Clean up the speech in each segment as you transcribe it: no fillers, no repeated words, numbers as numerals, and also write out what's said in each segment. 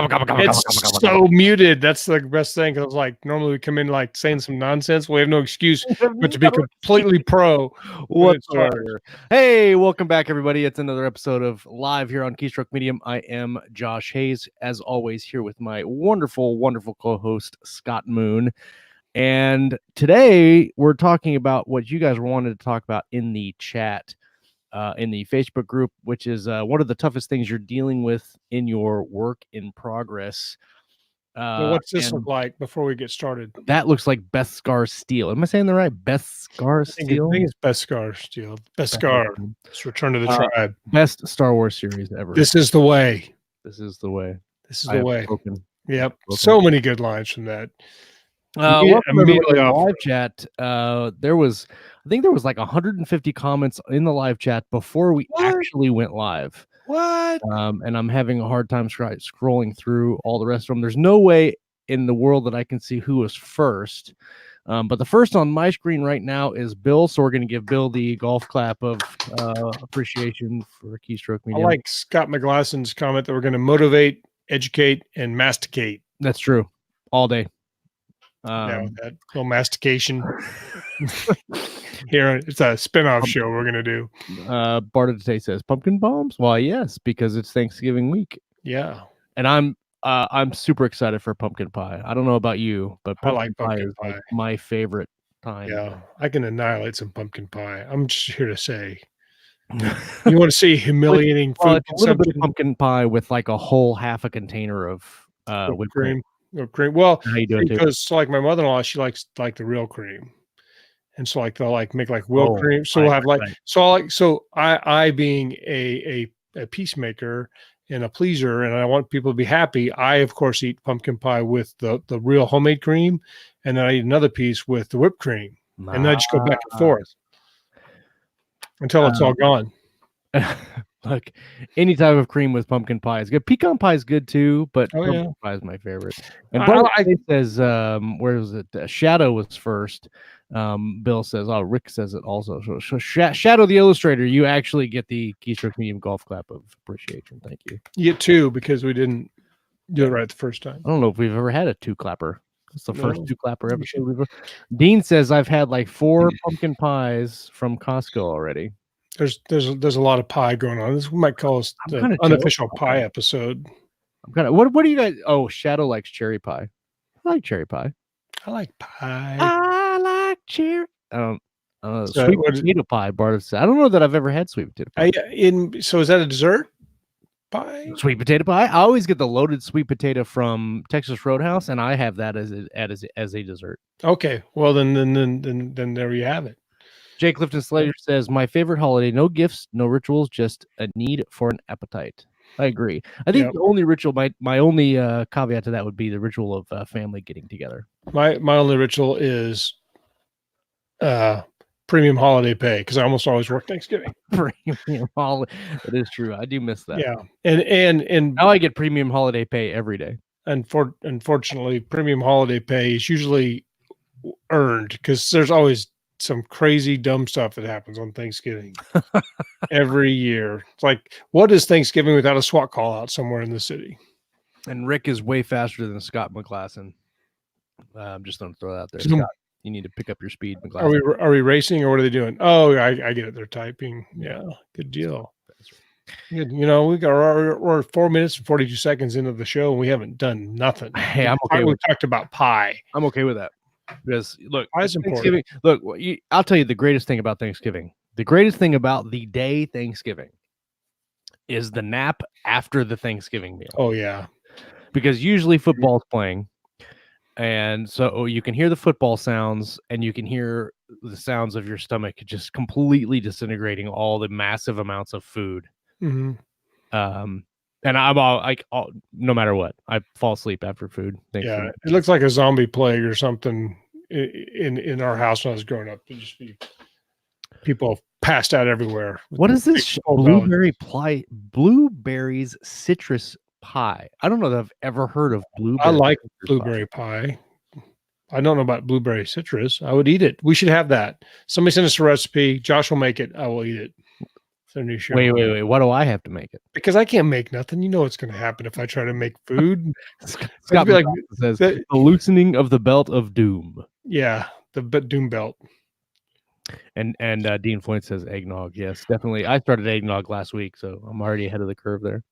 It's so muted. That's the best thing. Because like normally we come in like saying some nonsense. We have no excuse but to be completely pro. Whatsoever. Hey, welcome back, everybody. It's another episode of Live here on Keystroke Medium. I am Josh Hayes, as always, here with my wonderful, wonderful co-host Scott Moon. And today we're talking about what you guys wanted to talk about in the chat, in the Facebook group, which is what are the toughest things you're dealing with in your work in progress. Well, what's this look like before we get started? That looks like Beskar Steel. Am I saying the right? Beskar Steel? I think it's Beskar Steel. Beskar. It's Return to the Tribe. Best Star Wars series ever. This is the way. This is the way. This is the way. Spoken. Yep. So many good lines from that. Immediately in live chat, I think there was like 150 comments in the live chat before we actually went live. What? And I'm having a hard time scrolling through all the rest of them. There's no way in the world that I can see who was first. But the first on my screen right now is Bill. So we're going to give Bill the golf clap of appreciation for Keystroke Medium. I like Scott McGlasson's comment that we're going to motivate, educate, and masticate. That's true. All day. That little mastication. Here, it's a spinoff show we're gonna do. Barta Tate says pumpkin bombs. Why, yes, because it's Thanksgiving week. Yeah, and I'm super excited for pumpkin pie. I don't know about you, but I like pumpkin pie. Like my favorite time. Yeah, I can annihilate some pumpkin pie. I'm just here to say, you want to see humiliating food consumption? A little bit of pumpkin pie with like a whole half a container of whipped cream. Cream. Well, how you doing because so like my mother-in-law, she likes like the real cream, and so like they'll like make like whipped cream. So we'll have like I being a peacemaker and a pleaser, and I want people to be happy. I of course eat pumpkin pie with the real homemade cream, and then I eat another piece with the whipped cream, and then I just go back and forth until it's all gone. Look, any type of cream with pumpkin pie is good. Pecan pie is good too, but pumpkin pie is my favorite. And it says, where is it? Shadow was first. Bill says, oh, Rick says it also. So Shadow the Illustrator, you actually get the Keystroke Medium golf clap of appreciation. Thank you. You get two because we didn't do it right the first time. I don't know if we've ever had a two clapper. It's the first two clapper episode. Dean says I've had like 4 pumpkin pies from Costco already. There's a lot of pie going on. This we might call us the unofficial pie episode. I'm kind of what do you guys? Oh, Shadow likes cherry pie. I like cherry pie. I like pie. I like cherry. Sweet potato pie. Bart said, I don't know that I've ever had sweet potato pie. So is that a dessert pie? Sweet potato pie. I always get the loaded sweet potato from Texas Roadhouse, and I have that as a dessert. Okay, well then there you have it. Jake Clifton Slater says, my favorite holiday, no gifts, no rituals, just a need for an appetite. I agree. I think the only ritual, my only caveat to that would be the ritual of family getting together. My only ritual is premium holiday pay, because I almost always work Thanksgiving. Premium holiday. That is true. I do miss that. Yeah. And now I get premium holiday pay every day. And unfortunately, premium holiday pay is usually earned because there's always some crazy dumb stuff that happens on Thanksgiving every year. It's like, what is Thanksgiving without a SWAT call out somewhere in the city? And Rick is way faster than Scott McGlasson. I'm just going to throw that out there. Scott, you need to pick up your speed, McGlasson. Are we racing or what are they doing? Oh, I get it. They're typing. Yeah, good deal. That's right. Good. You know, we're 4 minutes and 42 seconds into the show and we haven't done nothing. Hey, I'm okay. We talked about pie. I'm okay with that. Because look, Thanksgiving. Look, I'll tell you the greatest thing about Thanksgiving. The greatest thing about the day Thanksgiving is the nap after the Thanksgiving meal. Oh yeah, because usually football's playing, and so you can hear the football sounds, and you can hear the sounds of your stomach just completely disintegrating all the massive amounts of food. Mm-hmm. And I'm all no matter what, I fall asleep after food. Yeah, it looks like a zombie plague or something in our house when I was growing up. There'd just be people passed out everywhere. What is this blueberries citrus pie? I don't know that I've ever heard of blueberry. I like blueberry pie. I don't know about blueberry citrus. I would eat it. We should have that. Somebody send us a recipe. Josh will make it. I will eat it. Their new show. Wait. Why do I have to make it? Because I can't make nothing. You know what's going to happen if I try to make food. Scott like, says the loosening of the belt of doom. Yeah, the doom belt. And Dean Floyd says eggnog. Yes, definitely. I started eggnog last week, so I'm already ahead of the curve there.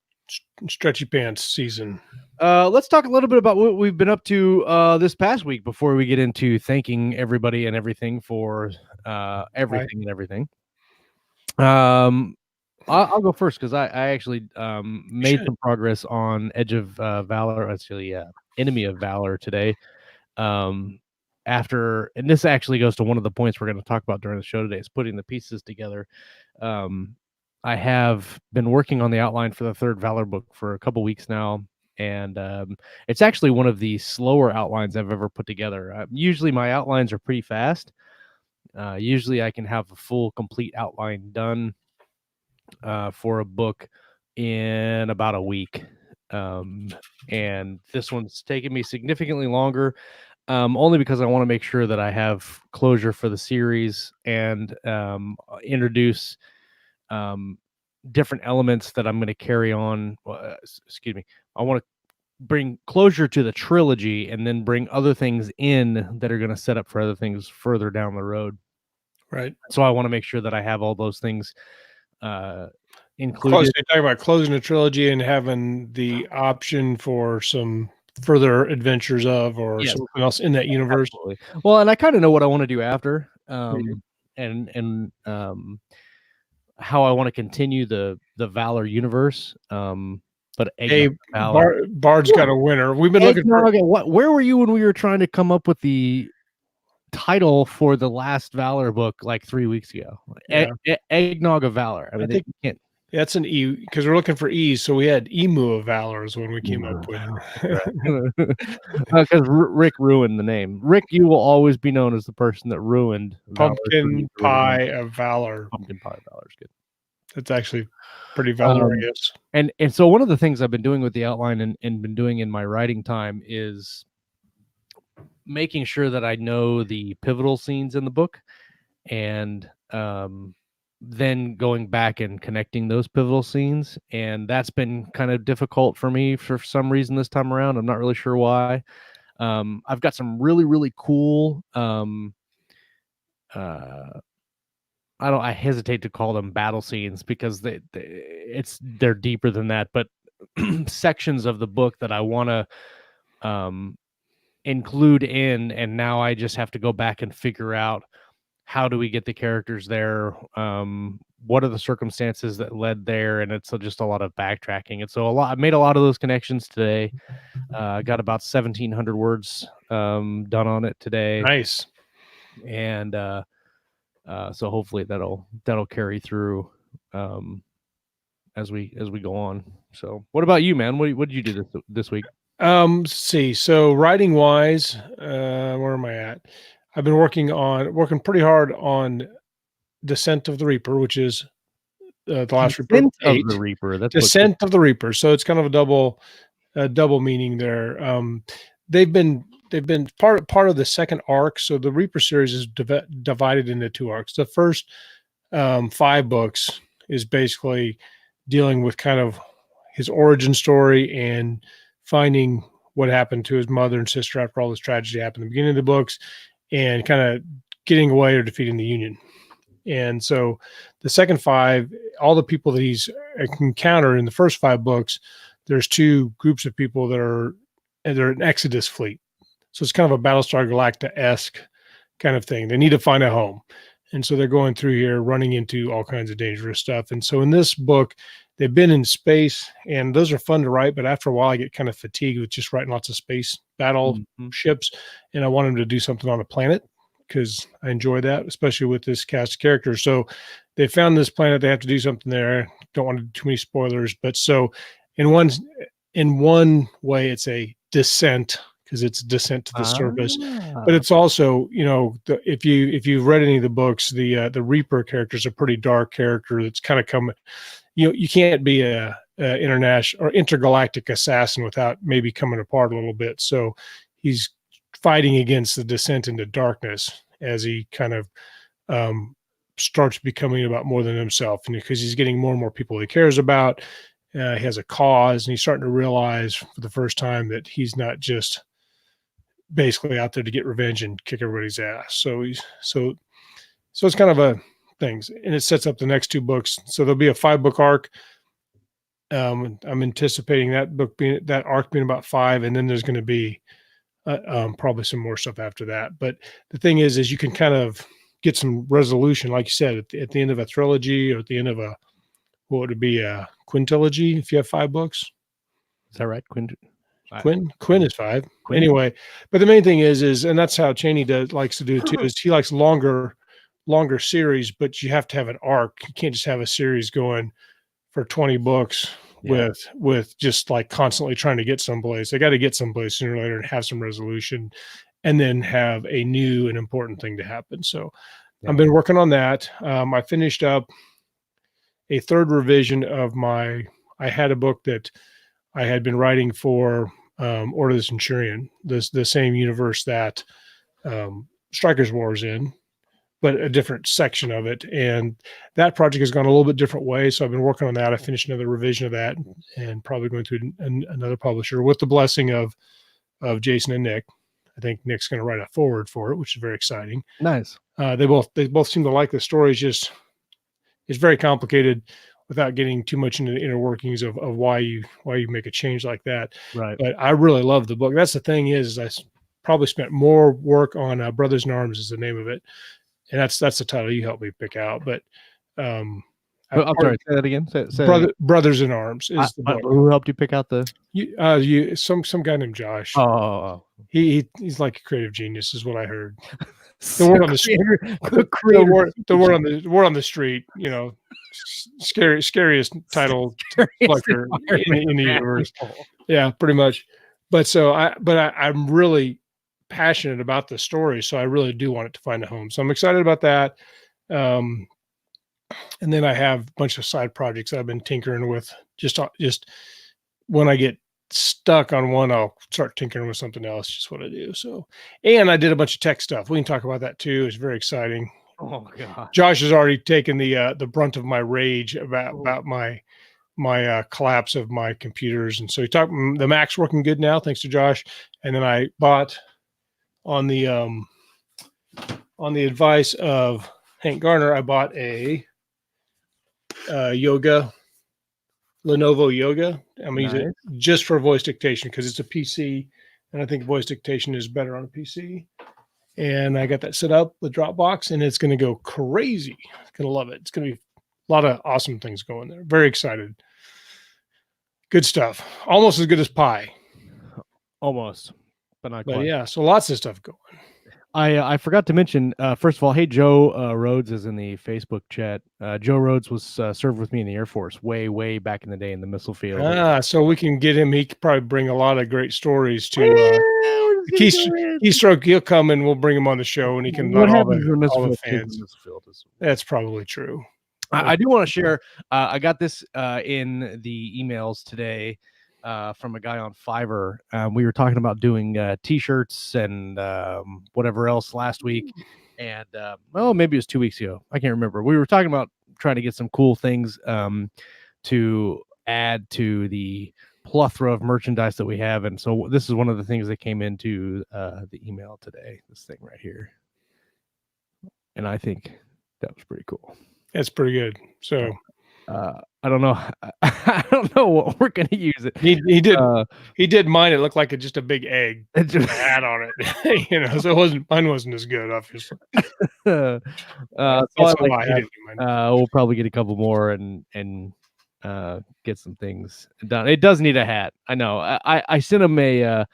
Stretchy pants season. Let's talk a little bit about what we've been up to this past week before we get into thanking everybody and everything for everything and everything. I'll go first because I actually made some progress on Edge of Valor, actually, Enemy of Valor today. After, and this actually goes to one of the points we're going to talk about during the show today, is putting the pieces together. I have been working on the outline for the third Valor book for a couple weeks now, and it's actually one of the slower outlines I've ever put together. Usually my outlines are pretty fast. Usually I can have a full, complete outline done for a book in about a week. And this one's taken me significantly longer, only because I want to make sure that I have closure for the series and introduce different elements that I'm going to carry on. Excuse me. I want to bring closure to the trilogy and then bring other things in that are going to set up for other things further down the road. Right. So I want to make sure that I have all those things included. You're talking about closing a trilogy and having the option for some further adventures of, or something else in that universe. Absolutely. Well, and I kind of know what I want to do after, and how I want to continue the Valor universe. But Bard's got a winner. We've been looking for where were you when we were trying to come up with the title for the last Valor book like 3 weeks ago? Eggnog of Valor. I think you can't. That's an E, because we're looking for E's. So we had Emu of Valor is when we came up with it. Because Rick ruined the name. Rick, you will always be known as the person that ruined Pumpkin Pie of Valor. Pumpkin Pie of Valor is good. That's actually pretty valorous. And so one of the things I've been doing with the outline and been doing in my writing time is making sure that I know the pivotal scenes in the book, and then going back and connecting those pivotal scenes. And that's been kind of difficult for me for some reason this time around. I'm not really sure why. I've got some really, really cool, I hesitate to call them battle scenes because they're deeper than that, but sections of the book that I want to include in, and now I just have to go back and figure out how do we get the characters there, what are the circumstances that led there, and it's just a lot of backtracking. And so I made a lot of those connections today. Got about 1,700 words done on it today. Nice. And so hopefully that'll carry through as we go on. So what about you, man? What did you do this week? See, so writing wise, where am I at? I've been working pretty hard on Descent of the Reaper, which is the last Descent of the Reaper. That's Descent of the Reaper. So it's kind of a double meaning there. They've been part of the second arc. So the Reaper series is divided into two arcs. The first 5 books is basically dealing with kind of his origin story and finding what happened to his mother and sister after all this tragedy happened in the beginning of the books, and kind of getting away or defeating the Union. And so the second 5, all the people that he's encountered in the first 5 books, there's 2 groups of people they're an Exodus fleet. So it's kind of a Battlestar Galactica-esque kind of thing. They need to find a home. And so they're going through here, running into all kinds of dangerous stuff. And so in this book, they've been in space, and those are fun to write, but after a while I get kind of fatigued with just writing lots of space battle ships, and I want them to do something on a planet because I enjoy that, especially with this cast of characters. So they found this planet, they have to do something there. Don't want to do too many spoilers, but so in one way it's a descent, because it's descent to the surface, but it's also, if you've read any of the books, the Reaper character is a pretty dark character that's kind of coming. You can't be a international or intergalactic assassin without maybe coming apart a little bit. So he's fighting against the descent into darkness as he kind of starts becoming about more than himself, because he's getting more and more people he cares about. He has a cause, and he's starting to realize for the first time that he's not just basically out there to get revenge and kick everybody's ass. So it's kind of a things, and it sets up the next 2 books. So there'll be a 5-book arc. I'm anticipating that arc being about 5, and then there's going to be probably some more stuff after that. But the thing is you can kind of get some resolution, like you said, at the end of a trilogy, or at the end of what would it be, a quintilogy if you have 5 books. Is that right? Quinn is 5. Anyway, but the main thing is, and that's how Chaney likes to do it too, is he likes longer series, but you have to have an arc. You can't just have a series going for 20 books with just like constantly trying to get someplace. They got to get someplace sooner or later and have some resolution, and then have a new and important thing to happen. So I've been working on that. I finished up a 3rd revision of I had a book that I had been writing for Order of the Centurion, the same universe that Strikers War is in, but a different section of it. And that project has gone a little bit different way. So I've been working on that. I finished another revision of that, and probably going to another publisher with the blessing of Jason and Nick. I think Nick's going to write a forward for it, which is very exciting. Nice. They both seem to like the story. It's very complicated without getting too much into the inner workings of why you make a change like that. Right. But I really love the book. That's the thing is I probably spent more work on Brothers in Arms is the name of it. And that's the title you helped me pick out. But I'm sorry, say that again. Brothers in Arms is the book. Who helped you pick out the? Some guy named Josh. Oh. He's like a creative genius, is what I heard. The word on the street. The word on the street. Scariest title collector in the universe. Yeah, pretty much. But I'm really passionate about the story, so I really do want it to find a home. So I'm excited about that. And then I have a bunch of side projects I've been tinkering with. Just when I get stuck on one, I'll start tinkering with something else. Just what I do. So, and I did a bunch of tech stuff. We can talk about that too. It's very exciting. Oh God. Josh has already taken the brunt of my rage about my collapse of my computers. And so the Mac's working good now, thanks to Josh. And then I bought on the advice of Hank Garner, I bought a Lenovo Yoga. I'm going to use it just for voice dictation because it's a PC, and I think voice dictation is better on a PC. And I got that set up with Dropbox, and it's going to go crazy. I'm going to love it. It's going to be a lot of awesome things going there. Very excited. Good stuff. Almost as good as Pi. Almost, but not quite. But yeah, so lots of stuff going. I forgot to mention, first of all, hey, Joe Rhodes is in the Facebook chat. Joe Rhodes was served with me in the Air Force way back in the day in the missile field. So we can get him. He could probably bring a lot of great stories to Keystroke. He'll come and we'll bring him on the show, and he can what all happens when the missile fans. field is. That's probably true. I do want to share. I got this in the emails today. From a guy on Fiverr. We were talking about doing t-shirts and whatever else last week. And maybe it was 2 weeks ago. I can't remember. We were talking about trying to get some cool things to add to the plethora of merchandise that we have. And so this is one of the things that came into the email today, this thing right here. And I think that was pretty cool. That's pretty good. So I don't know. I don't know what we're gonna use it. He did mine. It looked like just a big egg hat on it, so mine wasn't as good, obviously. We'll probably get a couple more and get some things done. It does need a hat. I know. I sent him a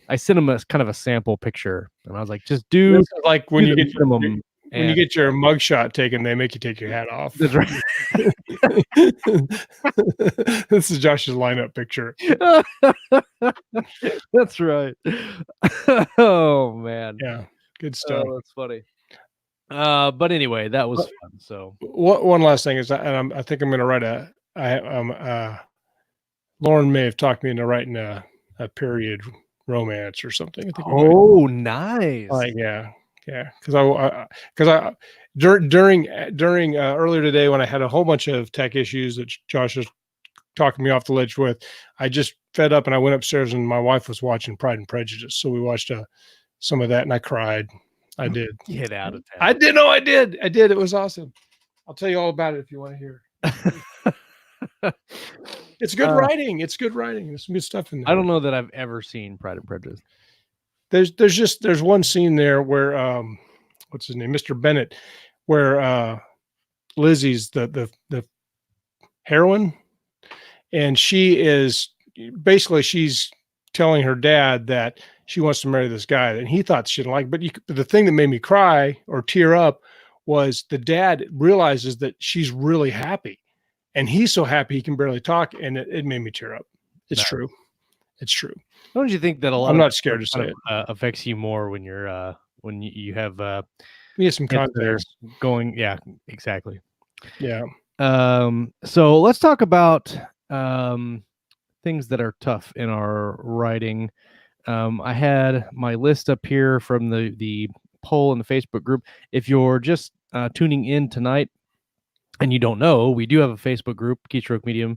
kind of a sample picture, and I was like, just do like when you get minimum. When you get your mugshot taken, they make you take your hat off. That's right. This is Josh's lineup picture. That's right. Oh man. Yeah, good stuff. Oh, that's funny. But anyway, that was fun. So one last thing is, and I think I'm going to write Lauren may have talked me into writing a period romance or something. I think nice. yeah. Yeah, because during earlier today when I had a whole bunch of tech issues that Josh was talking me off the ledge with, I just fed up and I went upstairs and my wife was watching Pride and Prejudice, so we watched some of that and I cried. I did. Get out of town. I did. No, I did. It was awesome. I'll tell you all about it if you want to hear. It's good writing. It's good writing. There's some good stuff in there. I don't know that I've ever seen Pride and Prejudice. There's one scene there where what's his name, Mr. Bennett, where Lizzie's the heroine, and she's telling her dad that she wants to marry this guy, and he thought she didn't like. But the thing that made me cry or tear up was the dad realizes that she's really happy, and he's so happy he can barely talk, and it made me tear up. It's true. It's true. Don't you think that a lot? I'm not scared to say it. Affects you more when you're when you have some context going. Yeah, exactly. Yeah. So let's talk about things that are tough in our writing. I had my list up here from the poll in the Facebook group. If you're just tuning in tonight and you don't know, we do have a Facebook group, Keystroke Medium.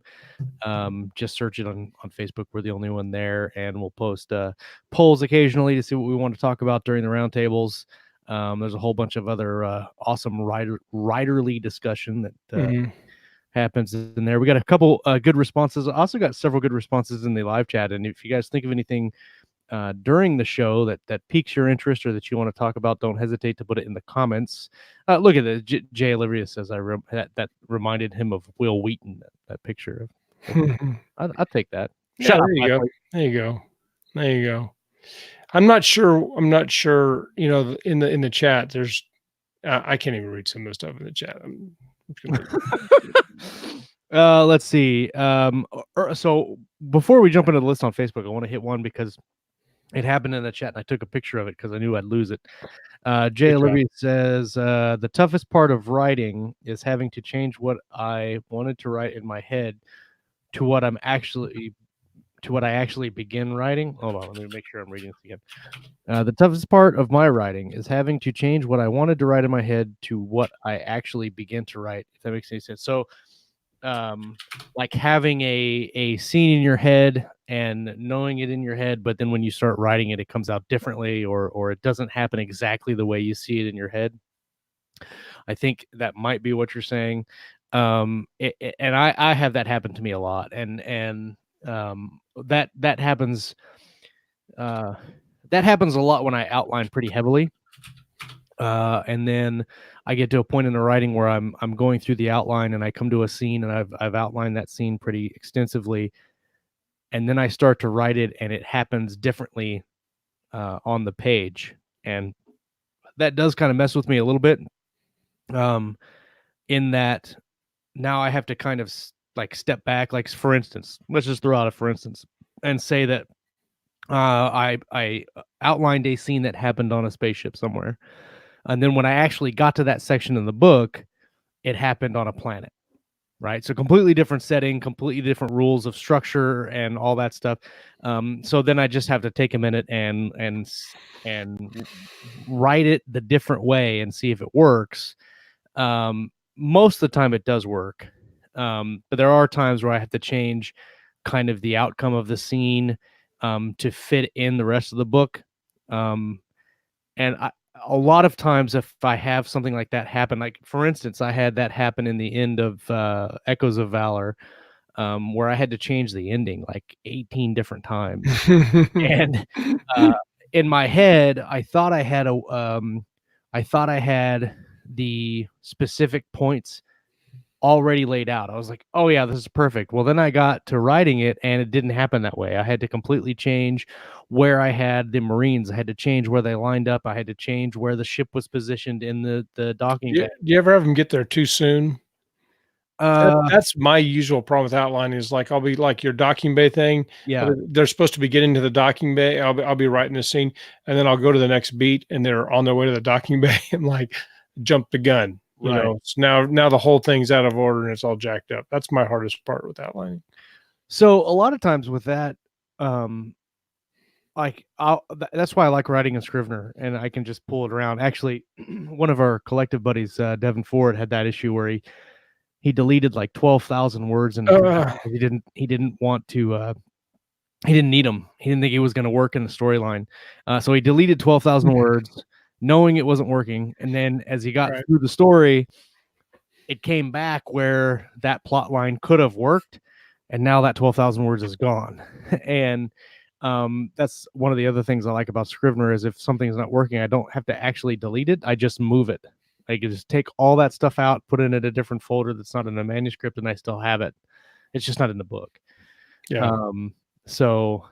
Just search it on Facebook. We're the only one there, and we'll post polls occasionally to see what we want to talk about during the roundtables. There's a whole bunch of other awesome writerly discussion that happens in there. We got a couple good responses. I also got several good responses in the live chat. And if you guys think of anything during the show that piques your interest or that you want to talk about, don't hesitate to put it in the comments. Look at this. Jay Olivia says that reminded him of Will Wheaton, that picture. I'll take that. Yeah, there you go. There you go. I'm not sure. You know, in the chat, there's I can't even read some of the stuff in the chat. Let's see. So before we jump into the list on Facebook, I want to hit one because it happened in the chat and I took a picture of it because I knew I'd lose it. Jay Olivia says, the toughest part of writing is having to change what I wanted to write in my head to what I actually begin writing. Hold on, let me make sure I'm reading this again. The toughest part of my writing is having to change what I wanted to write in my head to what I actually begin to write, if that makes any sense. So like having a scene in your head and knowing it in your head, but then when you start writing it, it comes out differently, or it doesn't happen exactly the way you see it in your head. I think that might be what you're saying. And I have that happen to me a lot, and that happens a lot when I outline pretty heavily, and then I get to a point in the writing where I'm going through the outline and I come to a scene and I've outlined that scene pretty extensively, and then I start to write it and it happens differently on the page, and that does kind of mess with me a little bit, in that now I have to kind of like step back. Like, for instance, let's just throw out a for instance and say that I outlined a scene that happened on a spaceship somewhere, and then when I actually got to that section in the book, it happened on a planet, right? So completely different setting, completely different rules of structure and all that stuff. So then I just have to take a minute and write it the different way and see if it works. Most of the time it does work. But there are times where I have to change kind of the outcome of the scene to fit in the rest of the book. And a lot of times if I have something like that happen, like for instance, I had that happen in the end of Echoes of Valor, where I had to change the ending like 18 different times. And in my head, I thought I had the specific points already laid out. I was like, oh yeah, this is perfect. Well, then I got to writing it and it didn't happen that way. I had to completely change where I had the Marines. I had to change where they lined up. I had to change where the ship was positioned in the docking bay. Do you ever have them get there too soon? That's my usual problem with outlining, is like, I'll be like your docking bay thing. Yeah. They're supposed to be getting to the docking bay. I'll be writing a scene and then I'll go to the next beat and they're on their way to the docking bay and like jump the gun. You know, so now the whole thing's out of order and it's all jacked up. That's my hardest part with outlining. So a lot of times with that, like that's why I like writing in Scrivener, and I can just pull it around. Actually, one of our collective buddies, Devin Ford, had that issue where he deleted like 12,000 words and he didn't want to. He didn't need them. He didn't think it was going to work in the storyline, so he deleted 12,000 words, knowing it wasn't working. And then as he got through the story, it came back where that plot line could have worked, and now that 12,000 words is gone. And that's one of the other things I like about Scrivener is if something's not working, I don't have to actually delete it. I just move it. I can just take all that stuff out, put it in a different folder that's not in a manuscript, and I still have it. It's just not in the book. Yeah. So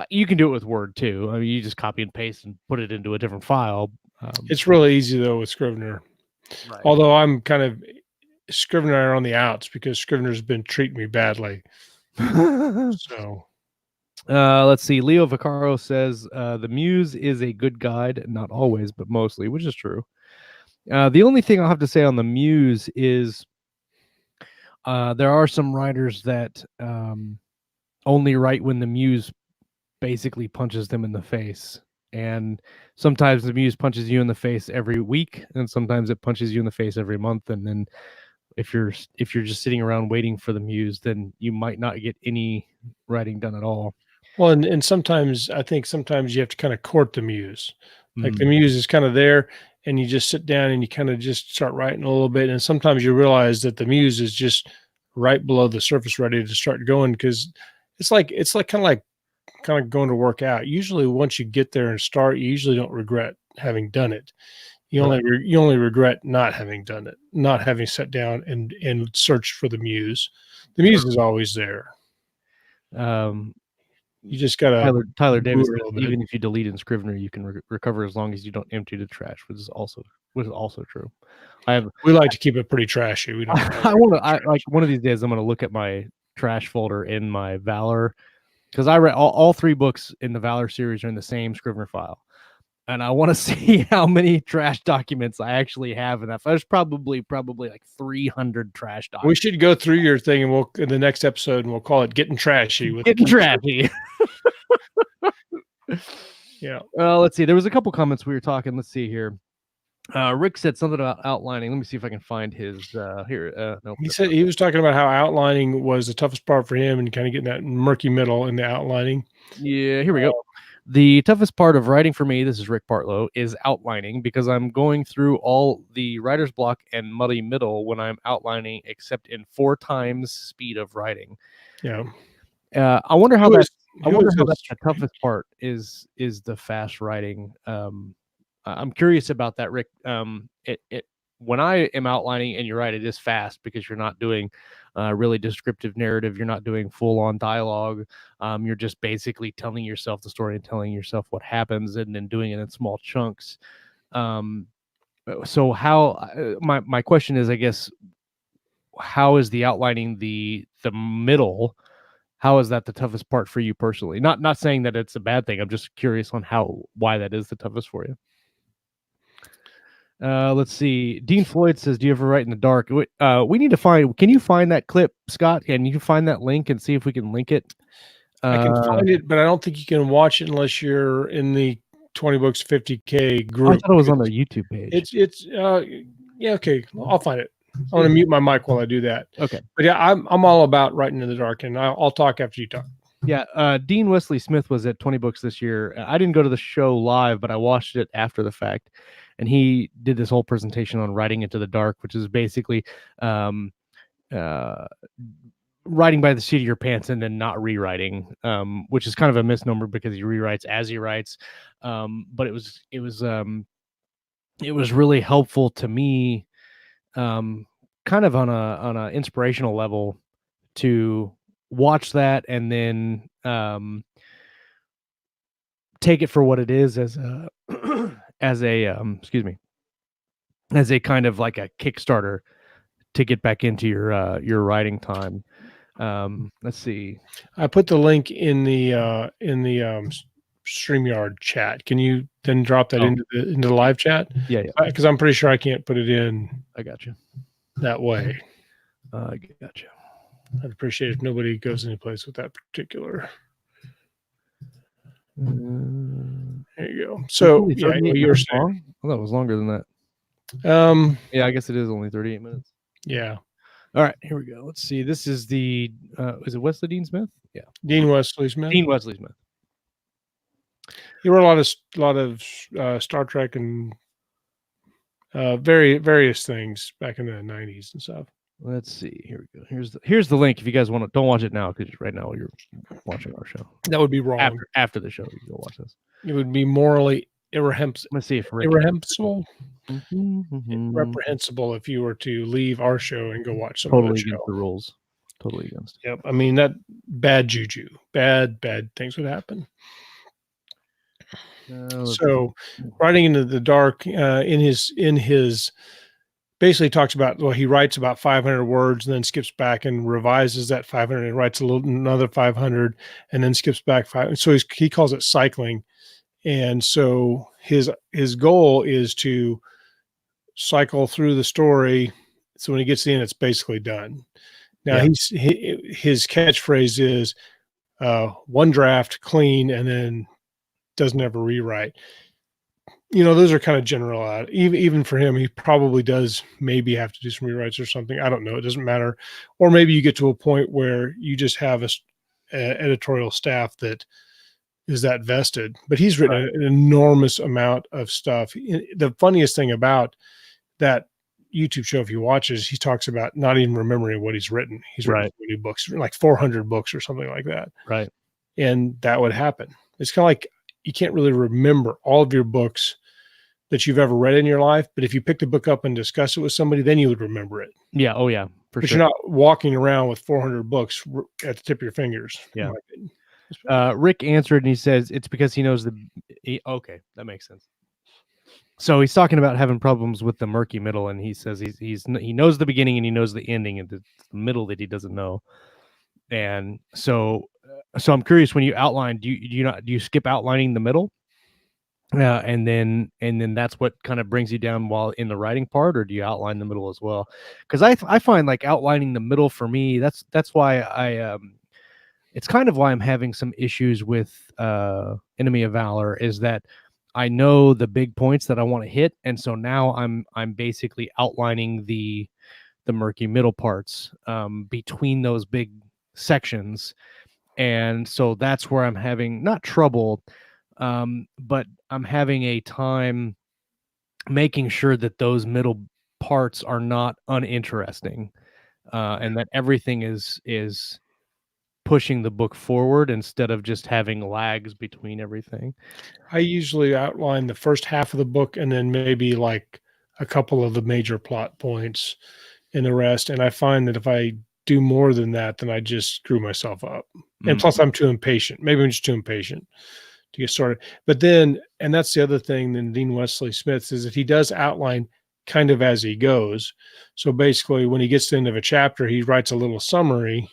you can do it with Word too. I mean, you just copy and paste and put it into a different file. It's really easy though with Scrivener. Right. Although I'm kind of Scrivener on the outs because Scrivener's been treating me badly. So let's see. Leo Vaccaro says the Muse is a good guide, not always, but mostly, which is true. The only thing I'll have to say on the Muse is there are some writers that only write when the Muse basically punches them in the face. And sometimes the Muse punches you in the face every week, and sometimes it punches you in the face every month. And then if you're just sitting around waiting for the Muse, then you might not get any writing done at all. Well, and sometimes I think sometimes you have to kind of court the Muse. Like the Muse is kind of there, and you just sit down and you kind of just start writing a little bit. And sometimes you realize that the Muse is just right below the surface, ready to start going, because it's like kind of going to work out. Usually, once you get there and start, you usually don't regret having done it. You only regret not having done it, not having sat down and searched for the Muse. The Muse is always there. You just gotta Tyler Davis. Even if you delete in Scrivener, you can recover as long as you don't empty the trash, which is also true. We like to keep it pretty trashy. We don't. Like one of these days, I'm going to look at my trash folder in my Valor, because I read all 3 books in the Valor series are in the same Scrivener file, and I want to see how many trash documents I actually have in that. There's probably like 300 trash documents. We should go through your thing, and we'll in the next episode, and we'll call it "Getting Trashy." Getting Trashy. Yeah. Let's see. There was a couple comments we were talking. Let's see here. Rick said something about outlining. Let me see if I can find his here. No, he said he was talking about how outlining was the toughest part for him and kind of getting that murky middle in the outlining. Yeah, here we go. The toughest part of writing for me, this is Rick Partlow, is outlining, because I'm going through all the writer's block and muddy middle when I'm outlining, except in 4 times speed of writing. Yeah. I wonder how that's the toughest part is the fast writing. I'm curious about that, Rick. When I am outlining, and you're right, it is fast because you're not doing really descriptive narrative. You're not doing full-on dialogue. You're just basically telling yourself the story and telling yourself what happens, and then doing it in small chunks. So how? My question is, I guess, how is the outlining the middle? How is that the toughest part for you personally? Not saying that it's a bad thing. I'm just curious on why that is the toughest for you. Let's see. Dean Floyd says, "Do you ever write in the dark?" We need to find. Can you find that clip, Scott? Can you find that link and see if we can link it? I can find it, but I don't think you can watch it unless you're in the 20 Books 50K group. I thought it was on their YouTube page. It's yeah, okay. I'll find it. I'm going to mute my mic while I do that. Okay. But yeah, I'm all about writing in the dark, and I'll talk after you talk. Yeah. Dean Wesley Smith was at 20 Books this year. I didn't go to the show live, but I watched it after the fact. And he did this whole presentation on writing into the dark, which is basically writing by the seat of your pants and then not rewriting, which is kind of a misnomer because he rewrites as he writes. But it was really helpful to me, kind of on a inspirational level, to watch that and then take it for what it is as a as a kind of like a Kickstarter to get back into your writing time. Let's see. I put the link in the StreamYard chat. Can you then drop that into the live chat? Yeah. Because I'm pretty sure I can't put it in. I got you. That way. I got you. I'd appreciate if nobody goes any place with that particular. There you go. So yeah, you were saying. Long? I thought it was longer than that. Yeah, I guess it is only 38 minutes. Yeah. All right, here we go. Let's see. This is the is it Wesley Dean Smith? Yeah, Dean Wesley Smith. Dean Wesley Smith. He wrote a lot of Star Trek and various things back in the 90s and stuff. Let's see. Here we go. Here's the link if you guys want to. Don't watch it now because right now you're watching our show. That would be wrong. After the show, you can go watch this. It would be morally irreprehensible. Let's see if reprehensible if you were to leave our show and go watch some totally other show. Against the rules. Totally against. Yep. I mean, that bad juju, bad things would happen. So Writing into the Dark in his basically talks about, well, he writes about 500 words and then skips back and revises that 500 and writes another 500 and then skips back 5. So he calls it cycling. And so his goal is to cycle through the story. So when he gets to the end, it's basically done. Now his catchphrase is one draft, clean, and then doesn't ever rewrite. Those are kind of general. Even for him, he probably does maybe have to do some rewrites or something. I don't know. It doesn't matter. Or maybe you get to a point where you just have a editorial staff that is that vested. But he's written an enormous amount of stuff. The funniest thing about that YouTube show, if you watch it, is he talks about not even remembering what he's written. He's written so many books, like 400 books or something like that. Right. And that would happen. It's kind of like you can't really remember all of your books that you've ever read in your life, but if you picked a book up and discuss it with somebody, then you would remember it. Yeah. Oh yeah. But you're not walking around with 400 books at the tip of your fingers. Yeah. Rick answered and he says it's because he knows okay, that makes sense. So he's talking about having problems with the murky middle, and he says he knows the beginning and he knows the ending, and the middle that he doesn't know. And so I'm curious, when you outline, do you skip outlining the middle? And then that's what kind of brings you down while in the writing part, or do you outline the middle as well? Because I find like outlining the middle for me, that's why it's kind of why I'm having some issues with Enemy of Valor, is that I know the big points that I want to hit, and so now I'm basically outlining the murky middle parts between those big sections, and so that's where I'm having not trouble, but I'm having a time making sure that those middle parts are not uninteresting, and that everything is pushing the book forward instead of just having lags between everything. I usually outline the first half of the book and then maybe like a couple of the major plot points in the rest. And I find that if I do more than that, then I just screw myself up. And plus I'm too impatient. Maybe I'm just too impatient to get started. But then, and that's the other thing in Dean Wesley Smith, is that he does outline kind of as he goes. So basically when he gets to the end of a chapter, he writes a little summary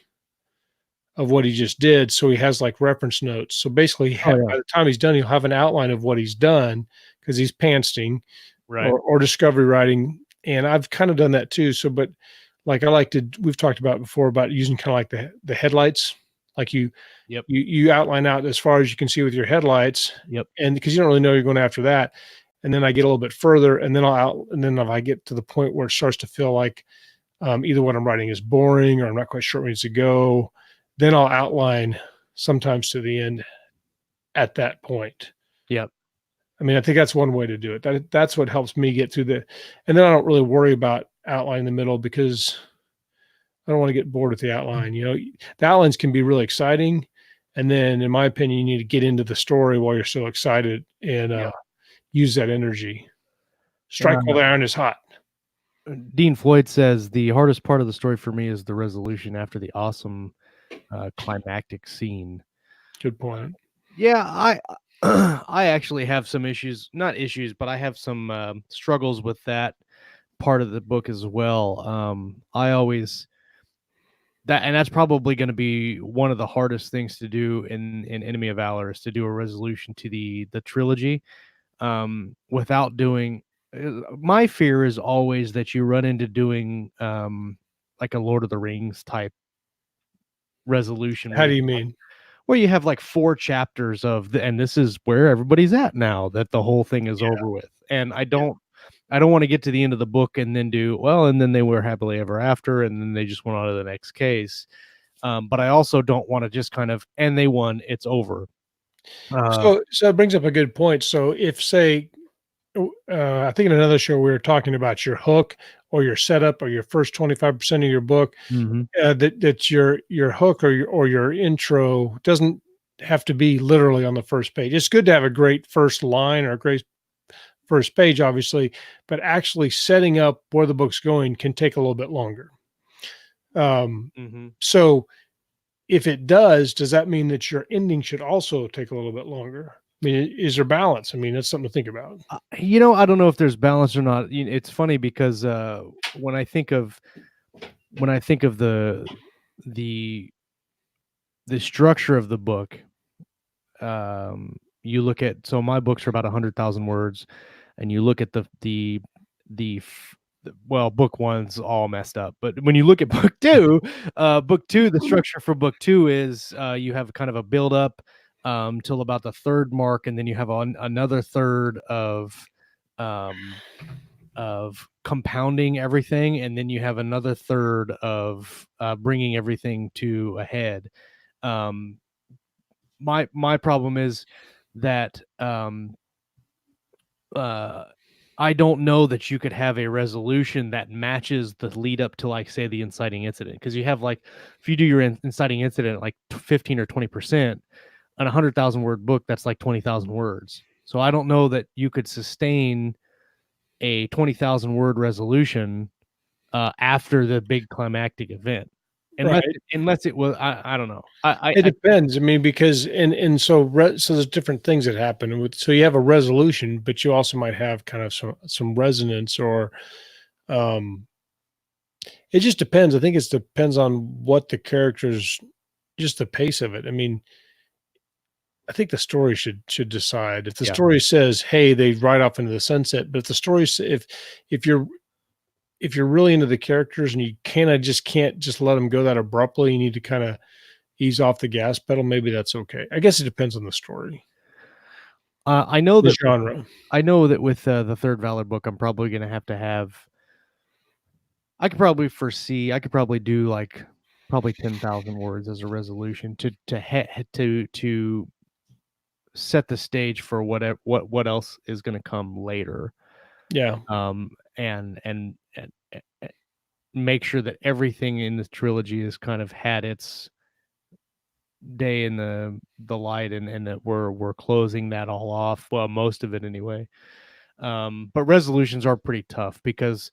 of what he just did. So he has like reference notes. So basically by the time he's done, he'll have an outline of what he's done because he's pantsing or discovery writing. And I've kind of done that too. So, but like we've talked about before about using kind of like the headlights, like you outline out as far as you can see with your headlights. And because you don't really know you're going after that. And then I get a little bit further and then if I get to the point where it starts to feel like either what I'm writing is boring or I'm not quite sure where it needs to go, then I'll outline sometimes to the end at that point. Yep. I mean, I think that's one way to do it. That's what helps me get through and then I don't really worry about outlining the middle because I don't want to get bored with the outline. The outlines can be really exciting. And then in my opinion, you need to get into the story while you're still excited and use that energy. Strike while the iron is hot. Dean Floyd says the hardest part of the story for me is the resolution after the awesome climactic scene. Good point. Yeah, I actually have some issues, not issues, but I have some struggles with that part of the book as well. I always and that's probably going to be one of the hardest things to do in Enemy of Valor, is to do a resolution to the trilogy without doing. My fear is always that you run into doing like a Lord of the Rings type resolution. How do you mean? where you have like 4 chapters of and this is where everybody's at now that the whole thing is over with. And I don't want to get to the end of the book and then and then they were happily ever after and then they just went on to the next case. But I also don't want to just kind of, and they won, it's over. So that brings up a good point. So if, say, I think in another show we were talking about your hook or your setup or your first 25% of your book, that your hook or your intro doesn't have to be literally on the first page. It's good to have a great first line or a great first page, obviously, but actually setting up where the book's going can take a little bit longer. So if it does that mean that your ending should also take a little bit longer? I mean, is there balance? I mean, that's something to think about. I don't know if there's balance or not. It's funny because when I think of the structure of the book, you look at, so my books are about 100,000 words, and you look at book one's all messed up, but when you look at book two, the structure for book 2 is you have kind of a build up till about the third mark, and then you have another third of compounding everything, and then you have another third of bringing everything to a head. My problem is that I don't know that you could have a resolution that matches the lead up to, like, say, the inciting incident, because you have, like, if you do your inciting incident like 15 or 20% on a 100,000 word book, that's like 20,000 words. So I don't know that you could sustain a 20,000 word resolution after the big climactic event. Unless it was, I don't know. It depends. I mean, because so there's different things that happen. So you have a resolution, but you also might have kind of some resonance, or it just depends. I think it depends on what the characters, just the pace of it. I mean, I think the story should decide. If the story says, "Hey, they ride off into the sunset," but if the story, if you're really into the characters and you can't just let them go that abruptly, you need to kind of ease off the gas pedal. Maybe that's okay. I guess it depends on the story. I know that genre. I know that with the third Valor book, I'm probably going to have. I could probably do like probably 10,000 words as a resolution to set the stage for what else is going to come later. Yeah. And make sure that everything in this trilogy has kind of had its day in the light, and that we're closing that all off. Well, most of it anyway. But resolutions are pretty tough because,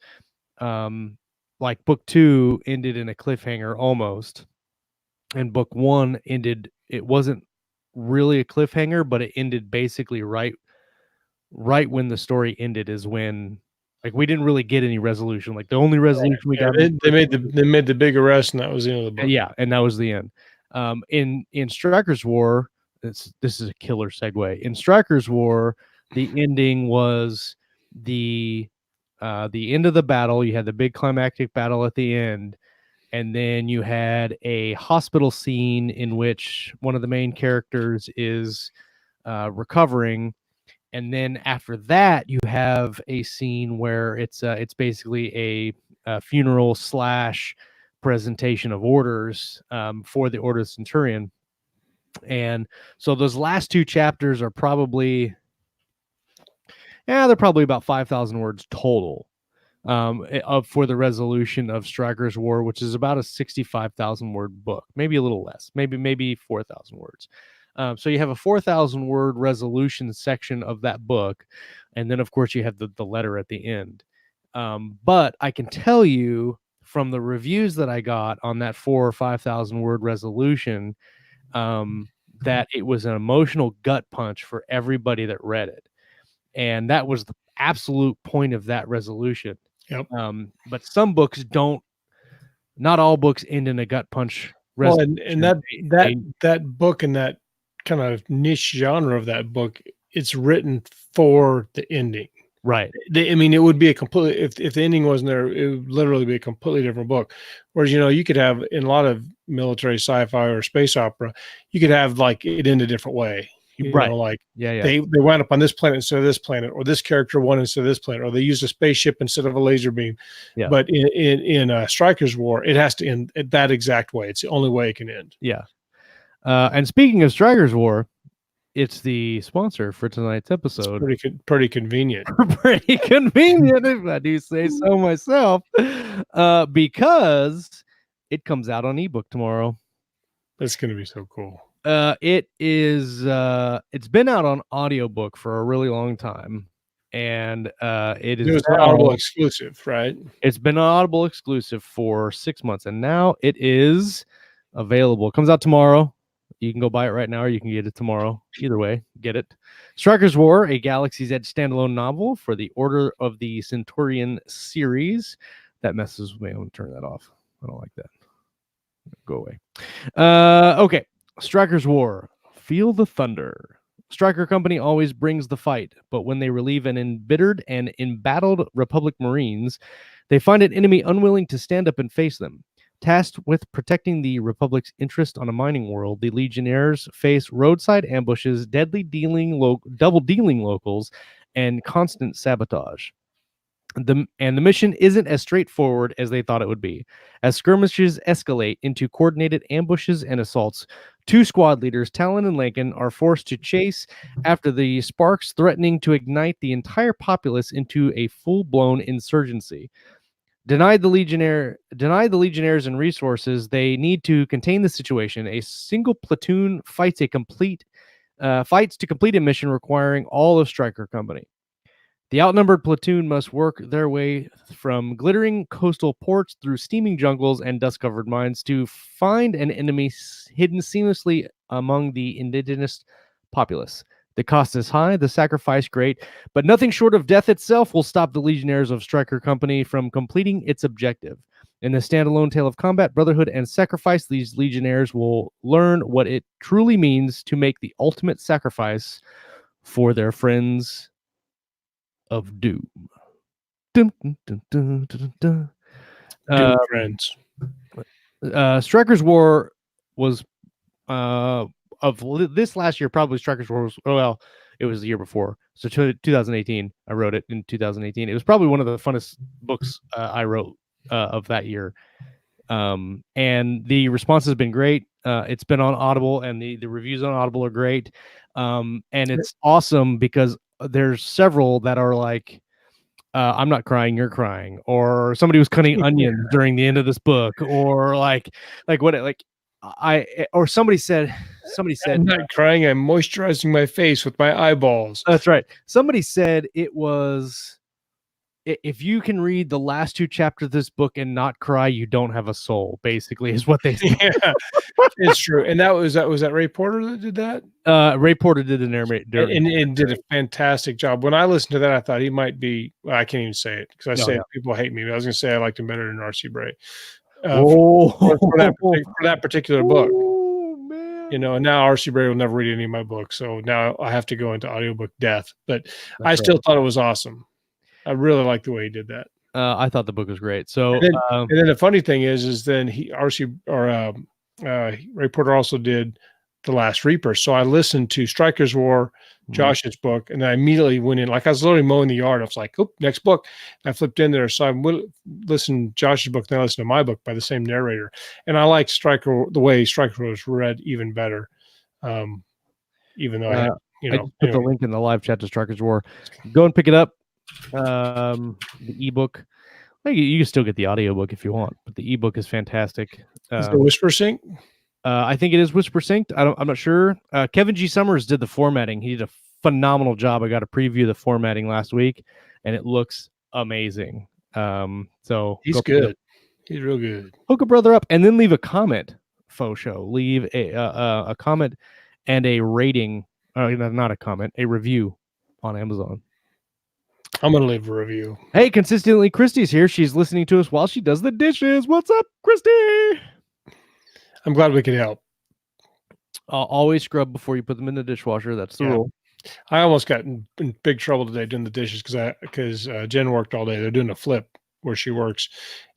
like, book 2 ended in a cliffhanger almost, and book 1 ended. It wasn't really a cliffhanger, but it ended basically right when the story ended is when, like, we didn't really get any resolution. Like, the only resolution we got, they made the big arrest, and that was the end of the book. Yeah, and that was the end. In Stryker's War, this is a killer segue. In Stryker's War, the ending was the end of the battle. You had the big climactic battle at the end, and then you had a hospital scene in which one of the main characters is recovering. And then after that, you have a scene where it's basically a funeral / presentation of orders for the Order of the Centurion. And so those last 2 chapters are probably, they're probably about 5,000 words total for the resolution of Stryker's War, which is about a 65,000 word book, maybe a little less, maybe 4,000 words. So you have a 4,000 word resolution section of that book. And then, of course, you have the letter at the end. But I can tell you from the reviews that I got on that 4,000 or 5,000 word resolution, that it was an emotional gut punch for everybody that read it. And that was the absolute point of that resolution. Yep. But some books don't, not all books end in a gut punch. Well, and that book and that kind of niche genre of that book, it's written for the ending. Right. I mean, it would be a completely, if the ending wasn't there, it would literally be a completely different book. Whereas, you could have in a lot of military sci-fi or space opera, you could have like it in a different way. Right. Like Yeah. they wound up on this planet instead of this planet, or this character won instead of this planet, or they used a spaceship instead of a laser beam. Yeah. But in Stryker's War, it has to end that exact way. It's the only way it can end. Yeah. And speaking of Stryker's War, it's the sponsor for tonight's episode. It's pretty convenient. Pretty convenient, if I do say so myself, because it comes out on ebook tomorrow. That's going to be so cool. It is. It's been out on audiobook for a really long time, and it is an Audible exclusive, right? It's been an Audible exclusive for 6 months, and now it is available. It comes out tomorrow. You can go buy it right now, or you can get it tomorrow. Either way, get it. Stryker's War, a Galaxy's Edge standalone novel for the Order of the Centurion series. That messes with me. I'm going to turn that off. I don't like that. Go away. Okay. Stryker's War. Feel the thunder. Stryker Company always brings the fight, but when they relieve an embittered and embattled Republic Marines, they find an enemy unwilling to stand up and face them. Tasked with protecting the Republic's interest on a mining world, the Legionnaires face roadside ambushes, deadly double-dealing locals, and constant sabotage. The mission isn't as straightforward as they thought it would be. As skirmishes escalate into coordinated ambushes and assaults, two squad leaders, Talon and Lincoln, are forced to chase after the sparks threatening to ignite the entire populace into a full-blown insurgency. Denied the Legionnaires and resources they need to contain the situation, a single platoon fights to complete a mission requiring all of Stryker Company. The outnumbered platoon must work their way from glittering coastal ports through steaming jungles and dust-covered mines to find an enemy hidden seamlessly among the indigenous populace. The cost is high, the sacrifice great, but nothing short of death itself will stop the Legionnaires of Stryker Company from completing its objective. In the standalone tale of combat, brotherhood, and sacrifice, these Legionnaires will learn what it truly means to make the ultimate sacrifice for their friends of doom. Dun, dun, dun, dun, dun, dun. Doom friends. Stryker's War was of this last year, probably Stryker's War was, it was the year before. So 2018, I wrote it in 2018. It was probably one of the funnest books I wrote of that year. And the response has been great. It's been on Audible, and the reviews on Audible are great. And it's awesome because there's several that are like, I'm not crying, you're crying, or somebody was cutting onions during the end of this book, or somebody said I'm not crying, I'm moisturizing my face with my eyeballs. That's right. Somebody said it was, if you can read the last two chapters of this book and not cry, you don't have a soul, basically, is what they said. Yeah, it's true. And was that Ray Porter that did that? Ray Porter did the narration and did a fantastic job. When I listened to that, I thought he might be, I can't even say it because people hate me. I was going to say I liked him better than R.C. Bray for that particular book. Man. And now R.C. Bray will never read any of my books, so now I have to go into audiobook death. But I still thought it was awesome. I really like the way he did that. I thought the book was great. So, and then the funny thing is then Ray Porter also did The Last Reaper. So I listened to Stryker's War, Josh's book, and I immediately went in. Like I was literally mowing the yard. I was like, "Oh, next book." And I flipped in there, so I listened to Josh's book, then I listened to my book by the same narrator. And I like the way Stryker was read even better. Even though I put the link in the live chat to Stryker's War. Go and pick it up. The ebook, you can still get the audiobook if you want, but the ebook is fantastic. Is it Whisper Sync? I think it is Whisper Synced. I'm not sure. Kevin G. Summers did the formatting. He did a phenomenal job. I got to preview the formatting last week, and it looks amazing. So he's good. He's real good. Hook a brother up, and then leave a comment. Faux show. Leave a comment and a rating. Not a comment, a review on Amazon. I'm going to leave a review. Hey, consistently, Christy's here. She's listening to us while she does the dishes. What's up, Christy? I'm glad we could help. Always scrub before you put them in the dishwasher. That's the rule. I almost got in big trouble today doing the dishes because Jen worked all day. They're doing a flip where she works,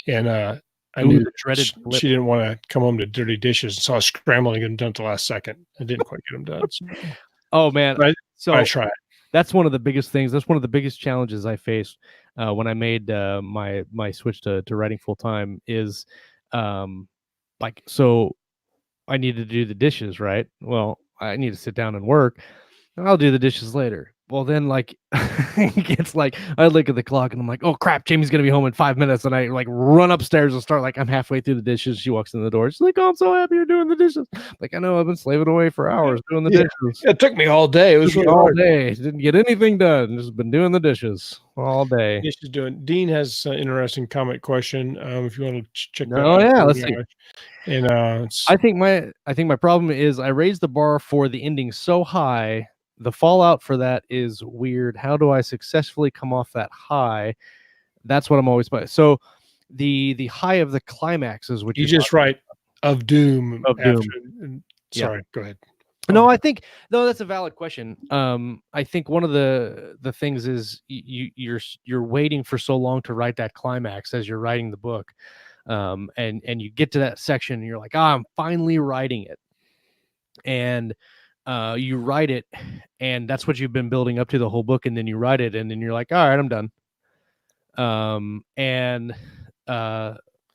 and I knew the dreaded flip. she didn't want to come home to dirty dishes, so I was scrambling to get them done at the last second. I didn't quite get them done. So. Oh man, so I tried. That's one of the biggest things. That's one of the biggest challenges I faced when I made my switch to writing full time. Is so I need to do the dishes, right? Well, I need to sit down and work. I'll do the dishes later. Well, then it's like I look at the clock and I'm like, oh crap, Jamie's gonna be home in 5 minutes, and I like run upstairs and start I'm halfway through the dishes. She walks in the door. She's like, oh, I'm so happy you're doing the dishes. Like, I know I've been slaving away for hours doing the dishes. It took me all day. It was really all hard. day. Didn't get anything done. Just been doing the dishes all day. She's doing. Dean has an interesting comment question. If you want to check that out. Yeah, let's see. And I think my problem is I raised the bar for the ending so high. The fallout for that is weird. How do I successfully come off that high? That's what I'm always by. So the high of the climax is what you just write of doom. Sorry, go ahead. No, I think that's a valid question. I think one of the things is you're waiting for so long to write that climax as you're writing the book, and you get to that section and you're like, I'm finally writing it, and you write it, and that's what you've been building up to the whole book, and then you write it, and then you're like, all right, I'm done.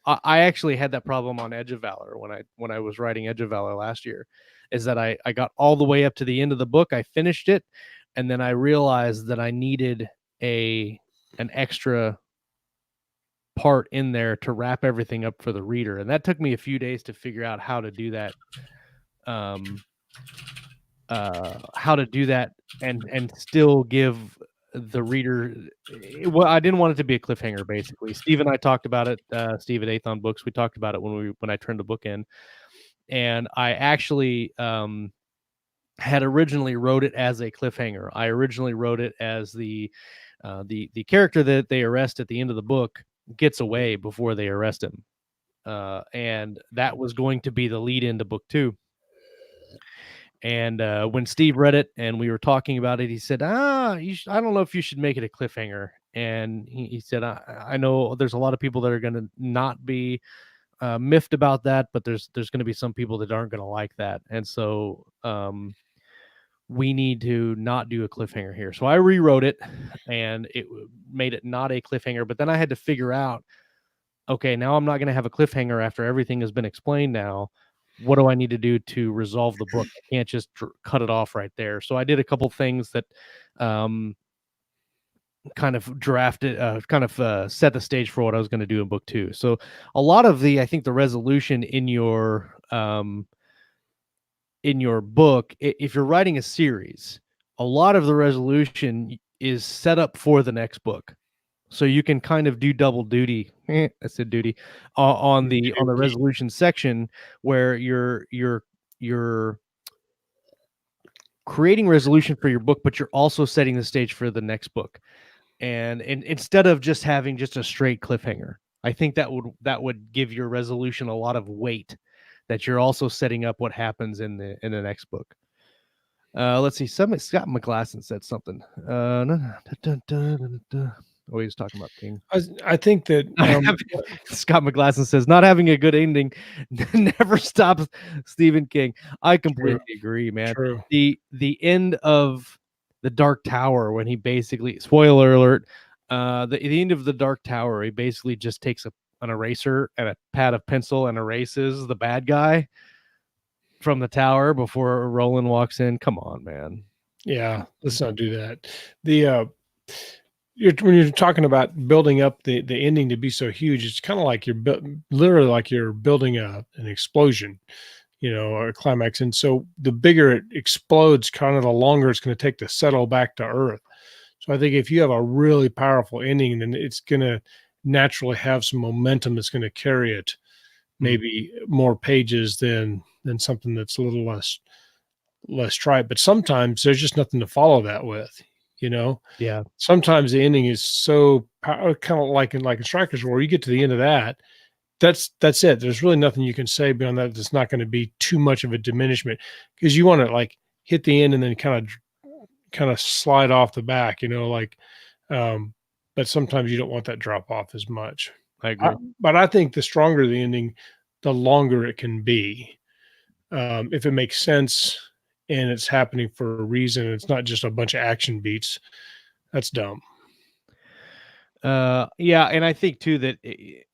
I actually had that problem on Edge of Valor when I was writing Edge of Valor last year, is that I got all the way up to the end of the book. I finished it, and then I realized that I needed an extra part in there to wrap everything up for the reader, and that took me a few days to figure out how to do that. How to do that and still give the reader. Well, I didn't want it to be a cliffhanger. Basically, Steve and I talked about it. Steve at Athon Books, we talked about it when I turned the book in, and I actually had originally wrote it as a cliffhanger. I originally wrote it as the character that they arrest at the end of the book gets away before they arrest him, and that was going to be the lead into book 2. And when Steve read it and we were talking about it, he said, I don't know if you should make it a cliffhanger. And he said, I know there's a lot of people that are going to not be miffed about that, but there's going to be some people that aren't going to like that. And so we need to not do a cliffhanger here. So I rewrote it, and it made it not a cliffhanger. But then I had to figure out, okay, now I'm not going to have a cliffhanger after everything has been explained now. What do I need to do to resolve the book? I can't just cut it off right there. So I did a couple things that kind of set the stage for what I was going to do in book 2. So a lot of I think the resolution in your book, if you're writing a series, a lot of the resolution is set up for the next book. So you can kind of do double duty. I said duty on the resolution section, where you're creating resolution for your book, but you're also setting the stage for the next book. And instead of just having just a straight cliffhanger, I think that would give your resolution a lot of weight, that you're also setting up what happens in the next book. Let's see. Scott McGlasson said something. Oh, he was talking about King. I think that Scott McGlasson says not having a good ending never stops Stephen King. I completely agree, man. True. The end of The Dark Tower, when he basically, spoiler alert, the end of The Dark Tower, he basically just takes an eraser and a pad of pencil and erases the bad guy from the tower before Roland walks in. Come on, man. Yeah, let's not do that. When you're talking about building up the ending to be so huge, it's kind of like literally like you're building an explosion, or a climax. And so the bigger it explodes, kind of the longer it's going to take to settle back to earth. So I think if you have a really powerful ending, then it's going to naturally have some momentum that's going to carry it maybe more pages than something that's a little less trite. But sometimes there's just nothing to follow that with. Yeah. Sometimes the ending is so kind of like in Strikers, where you get to the end of that, that's it. There's really nothing you can say beyond that. That's not going to be too much of a diminishment, because you want to hit the end and then kind kind of slide off the back, like, but sometimes you don't want that drop off as much. I agree. But I think the stronger the ending, the longer it can be. If it makes sense and it's happening for a reason, it's not just a bunch of action beats. That's dumb. Yeah, and I think too that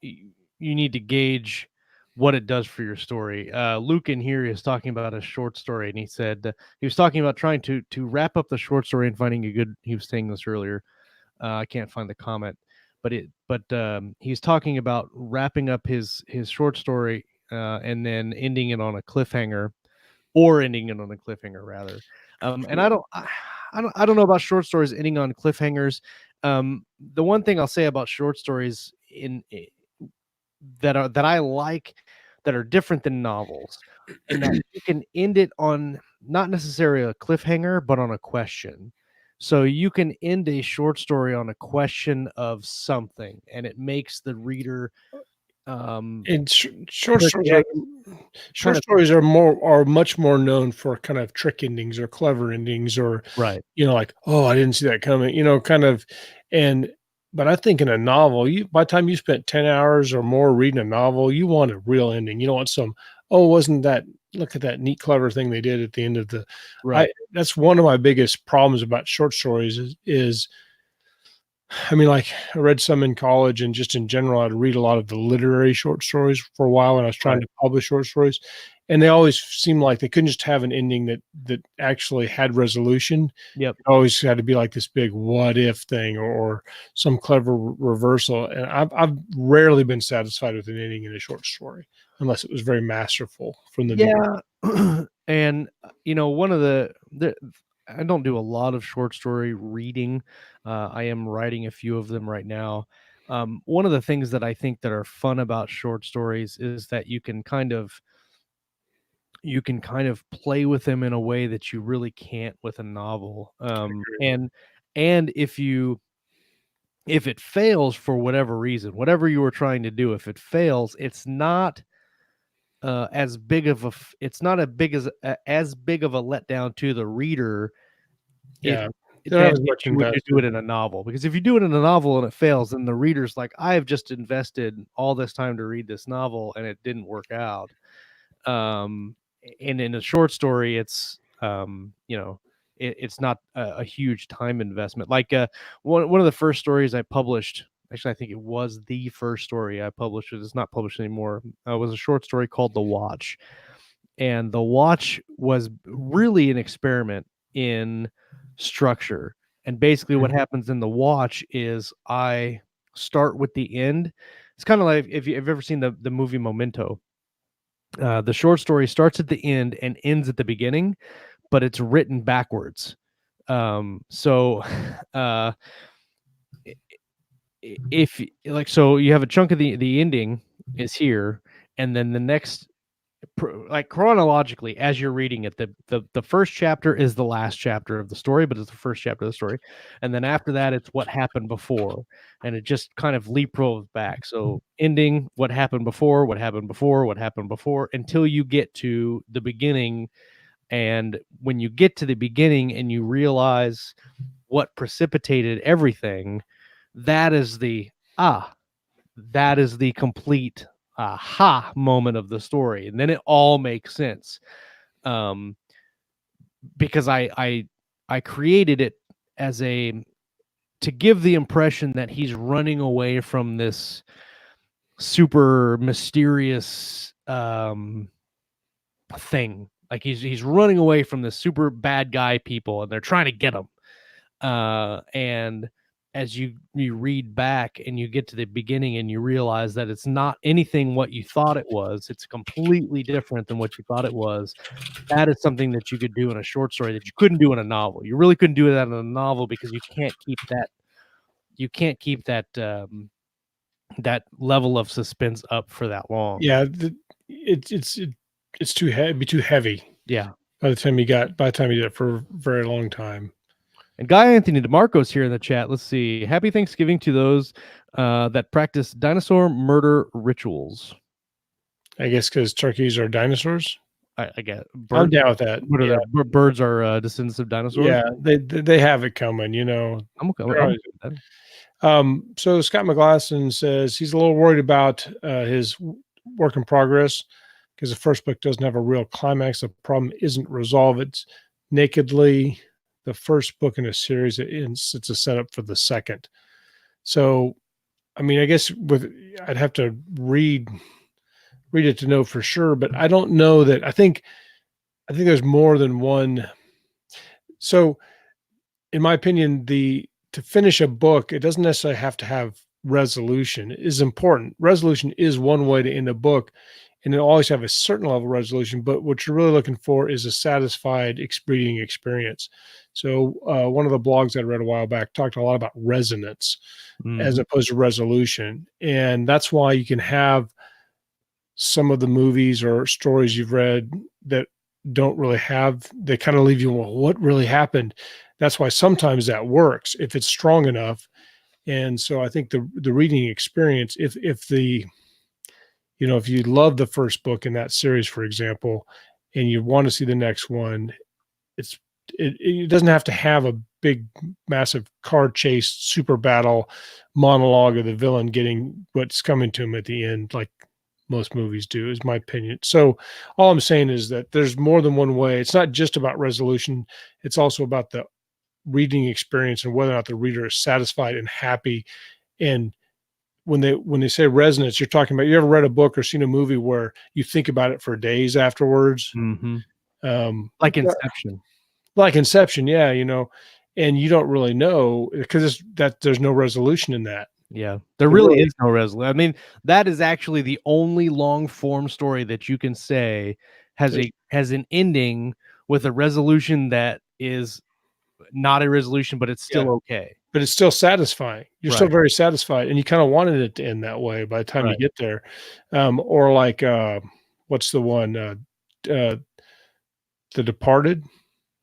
you need to gauge what it does for your story. Luke in here is talking about a short story, and he said he was talking about trying to wrap up the short story and finding a good. He was saying this earlier. I can't find the comment, but he's talking about wrapping up his short story and then ending it on a cliffhanger, or ending it on a cliffhanger rather. And I don't know about short stories ending on cliffhangers. The one thing I'll say about short stories that I like that are different than novels, and that you can end it on not necessarily a cliffhanger, but on a question. So you can end a short story on a question of something, and it makes the reader. And short stories are much more known for kind of trick endings or clever endings, or right. Like, oh, I didn't see that coming, kind of. But I think in a novel, by the time you spent 10 hours or more reading a novel, you want a real ending. You don't want some, oh, wasn't that, look at that neat, clever thing they did at the end of the, right. That's one of my biggest problems about short stories is I mean, like, I read some in college, and just in general, I'd read a lot of the literary short stories for a while when I was trying to publish short stories, and they always seemed like they couldn't just have an ending that actually had resolution. Yep. It always had to be like this big what if thing, or some clever reversal. And I've rarely been satisfied with an ending in a short story unless it was very masterful from the beginning. And one of the I don't do a lot of short story reading. I am writing a few of them right now. One of the things that I think that are fun about short stories is that you can kind of play with them in a way that you really can't with a novel. And if it fails for whatever reason, whatever you were trying to do, if it fails, it's not as big of a letdown to the reader. Yeah, than if you would do it in a novel. Because if you do it in a novel and it fails, then the reader's like, I have just invested all this time to read this novel and it didn't work out. And in a short story, it's it's not a huge time investment. Like one of the first stories I published, actually I think it was the first story I published, it's not published anymore, was a short story called The Watch. And The Watch was really an experiment in structure. And basically what happens in The Watch is I start with the end. It's kind of like if you've ever seen the movie Memento. The short story starts at the end and ends at the beginning, but it's written backwards. So if so you have a chunk of the ending is here, and then the next, like chronologically as you're reading it, the first chapter is the last chapter of the story, but it's the first chapter of the story, and then after that it's what happened before, and it just kind of leapfrogs back. So ending, what happened before, what happened before, what happened before, until you get to the beginning. And when you get to the beginning and you realize what precipitated everything, that is the complete aha moment of the story, and then it all makes sense. Because I created it as to give the impression that he's running away from this super mysterious thing. Like he's running away from the super bad guy people, and they're trying to get him. And as you read back and you get to the beginning and you realize that it's not anything what you thought it was, it's completely different than what you thought it was. That is something that you could do in a short story that you couldn't do in a novel. You really couldn't do that in a novel because you can't keep that that level of suspense up for that long. Yeah, it's too heavy. Be too heavy. Yeah. By the time you did it for a very long time. And Guy Anthony DeMarco's here in the chat. Let's see. Happy Thanksgiving to those that practice dinosaur murder rituals. I guess because turkeys are dinosaurs. I get. I'm down with that. What are birds are descendants of dinosaurs? Yeah, they have it coming. I'm okay. I'm with that. So Scott McGlasson says he's a little worried about his work in progress because the first book doesn't have a real climax. The problem isn't resolved. It's nakedly the first book in a series. It's a setup for the second. So, I mean, I guess I'd have to read it to know for sure, but I don't know that. I think there's more than one. So, in my opinion, to finish a book, it doesn't necessarily have to have resolution. It is important. Resolution is one way to end a book, and it'll always have a certain level of resolution. But what you're really looking for is a satisfied reading experience. So one of the blogs I read a while back talked a lot about resonance as opposed to resolution, and that's why you can have some of the movies or stories you've read that don't really have. They kind of leave you, well, what really happened? That's why sometimes that works if it's strong enough. And so I think the reading experience, if you love the first book in that series, for example, and you want to see the next one, it doesn't have to have a big, massive car chase, super battle monologue of the villain getting what's coming to him at the end, like most movies do, is my opinion. So all I'm saying is that there's more than one way. It's not just about resolution. It's also about the reading experience and whether or not the reader is satisfied and happy. And when they say resonance, you're talking about, you ever read a book or seen a movie where you think about it for days afterwards? Like Inception. Like Inception, yeah, and you don't really know because there's no resolution in that. Yeah, there really is no resolution. I mean, that is actually the only long form story that you can say has an ending with a resolution that is not a resolution, but it's still okay. But it's still satisfying. You're still very satisfied, and you kind of wanted it to end that way by the time you get there. Or like, what's the one? The Departed.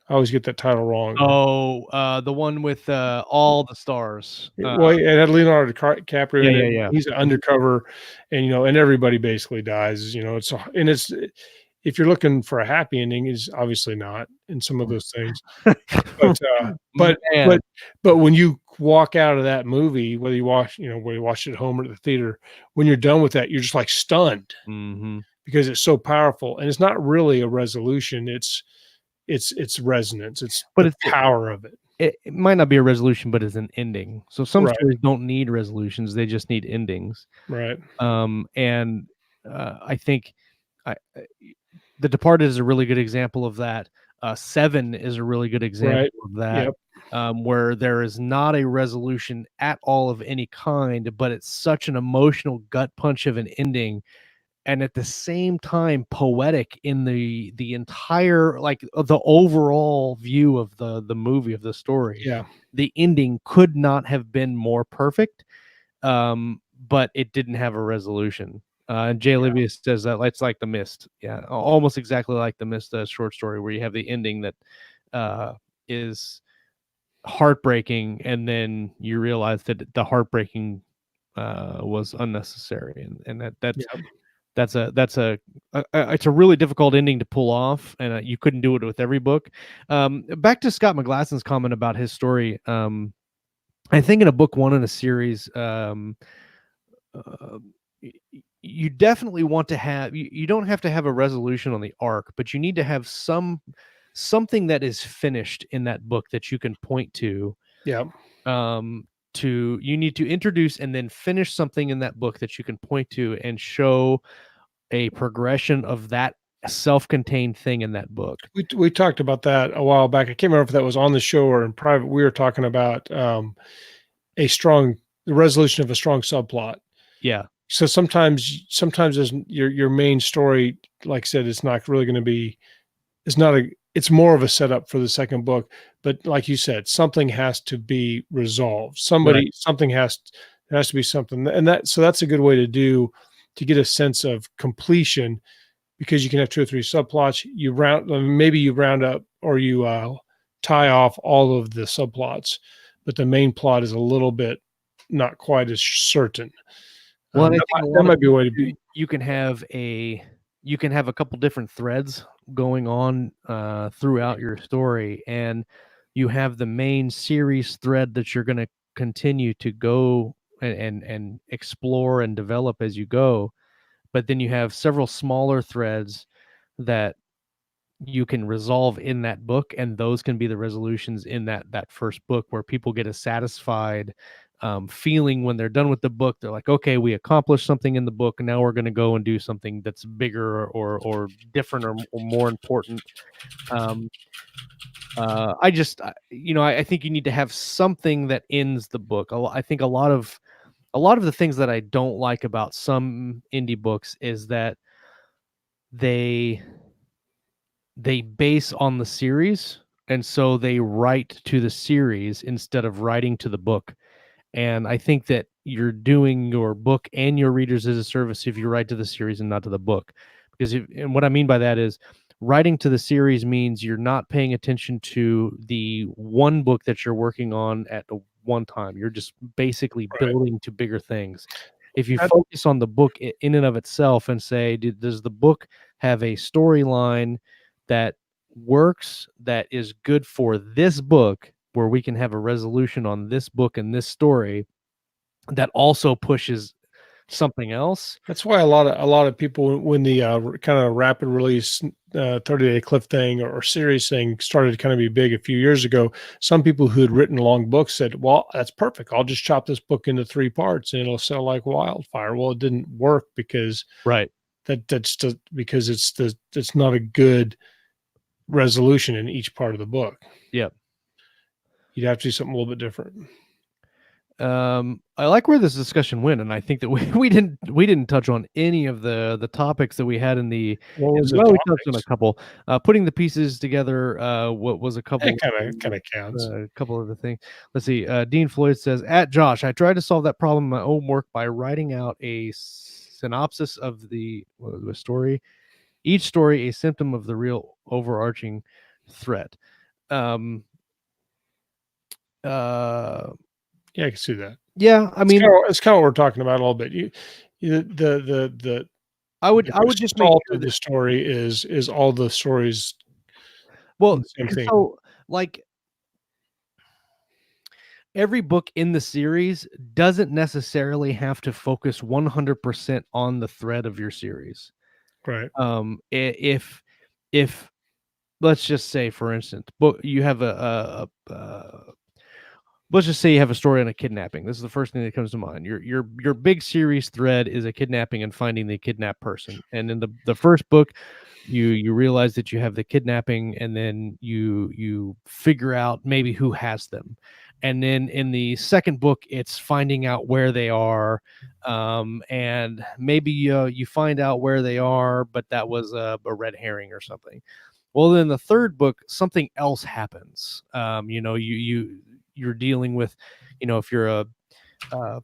I always get that title wrong. Oh, the one with all the stars. Well, it had Leonardo DiCaprio. Yeah. He's an undercover, and and everybody basically dies. It's if you're looking for a happy ending, is obviously not in some of those things. But when you walk out of that movie, whether you watch it at home or at the theater, when you're done with that, you're just like stunned because it's so powerful, and it's not really a resolution. It's resonance. It's the power of it. It might not be a resolution, but it's an ending. So some stories don't need resolutions; they just need endings. Right. And I think The Departed is a really good example of that. Seven is a really good example of that. Yep. Where there is not a resolution at all of any kind, but it's such an emotional gut punch of an ending, and at the same time poetic in the entire, like, the overall view of the movie, of the story. Yeah, the ending could not have been more perfect, but it didn't have a resolution. And Jay Livius says that it's like The Mist. Yeah, almost exactly like The Mist, short story, where you have the ending that is heartbreaking, and then you realize that the heartbreaking was unnecessary, and that's a really difficult ending to pull off, and you couldn't do it with every book. Back to Scott McGlasson's comment about his story. I think in a book one in a series, you definitely want to have, you don't have to have a resolution on the arc, but you need to have something that is finished in that book that you can point to. Yeah. You need to introduce and then finish something in that book that you can point to and show a progression of that self-contained thing in that book. We talked about that a while back. I can't remember if that was on the show or in private. We were talking about the resolution of a strong subplot. Yeah. So sometimes as your main story, like I said, it's not really going to be, it's more of a setup for the second book. But like you said, something has to be resolved. There has to be something. And that's a good way to get a sense of completion, because you can have 2 or 3 subplots. You round up, or you tie off all of the subplots, but the main plot is a little bit not quite as certain. Well, I think that might be a way to be. You can have a you can have a couple different threads going on throughout your story, and you have the main series thread that you're going to continue to go and explore and develop as you go. But then you have several smaller threads that you can resolve in that book, and those can be the resolutions in that first book, where people get a satisfied feeling when they're done with the book. They're like, okay, we accomplished something in the book, and now we're going to go and do something that's bigger or different or more important. I think you need to have something that ends the book. I think a lot of the things that I don't like about some indie books is that they base on the series, and so they write to the series instead of writing to the book. And I think that you're doing your book and your readers as a service if you write to the series and not to the book. And what I mean by that is, writing to the series means you're not paying attention to the one book that you're working on at the one time. You're just basically building to bigger things. If you focus on the book in and of itself and say, does the book have a storyline that works, that is good for this book, where we can have a resolution on this book and this story that also pushes something else? That's why a lot of people, when the kind of rapid release 30-day cliff thing or series thing started to kind of be big a few years ago, some people who had written long books said, well, that's perfect, I'll just chop this book into 3 parts and it'll sell like wildfire. Well, it didn't work because because it's not a good resolution in each part of the book. Yep. You'd have to do something a little bit different. I like where this discussion went, and I think that we didn't touch on any of the topics that we had in the. We touched on a couple. Putting the pieces together. What was a couple? It kind of counts. A couple of the things. Let's see. Dean Floyd says, "At Josh, I tried to solve that problem in my own work by writing out a synopsis of the story. Each story a symptom of the real overarching threat." Yeah, I can see that. Yeah, I mean, it's kind of what we're talking about a little bit. I would just make sure the story is all the stories. Well, so like every book in the series doesn't necessarily have to focus 100% on the thread of your series. Right. If let's just say, for instance, you have let's just say you have a story on a kidnapping. This is the first thing that comes to mind. Your big series thread is a kidnapping and finding the kidnapped person. And in the first book, you realize that you have the kidnapping, and then you figure out maybe who has them. And then in the second book, it's finding out where they are, and maybe you find out where they are, but that was a red herring or something. Well, then the third book, something else happens. You're dealing with, if you're a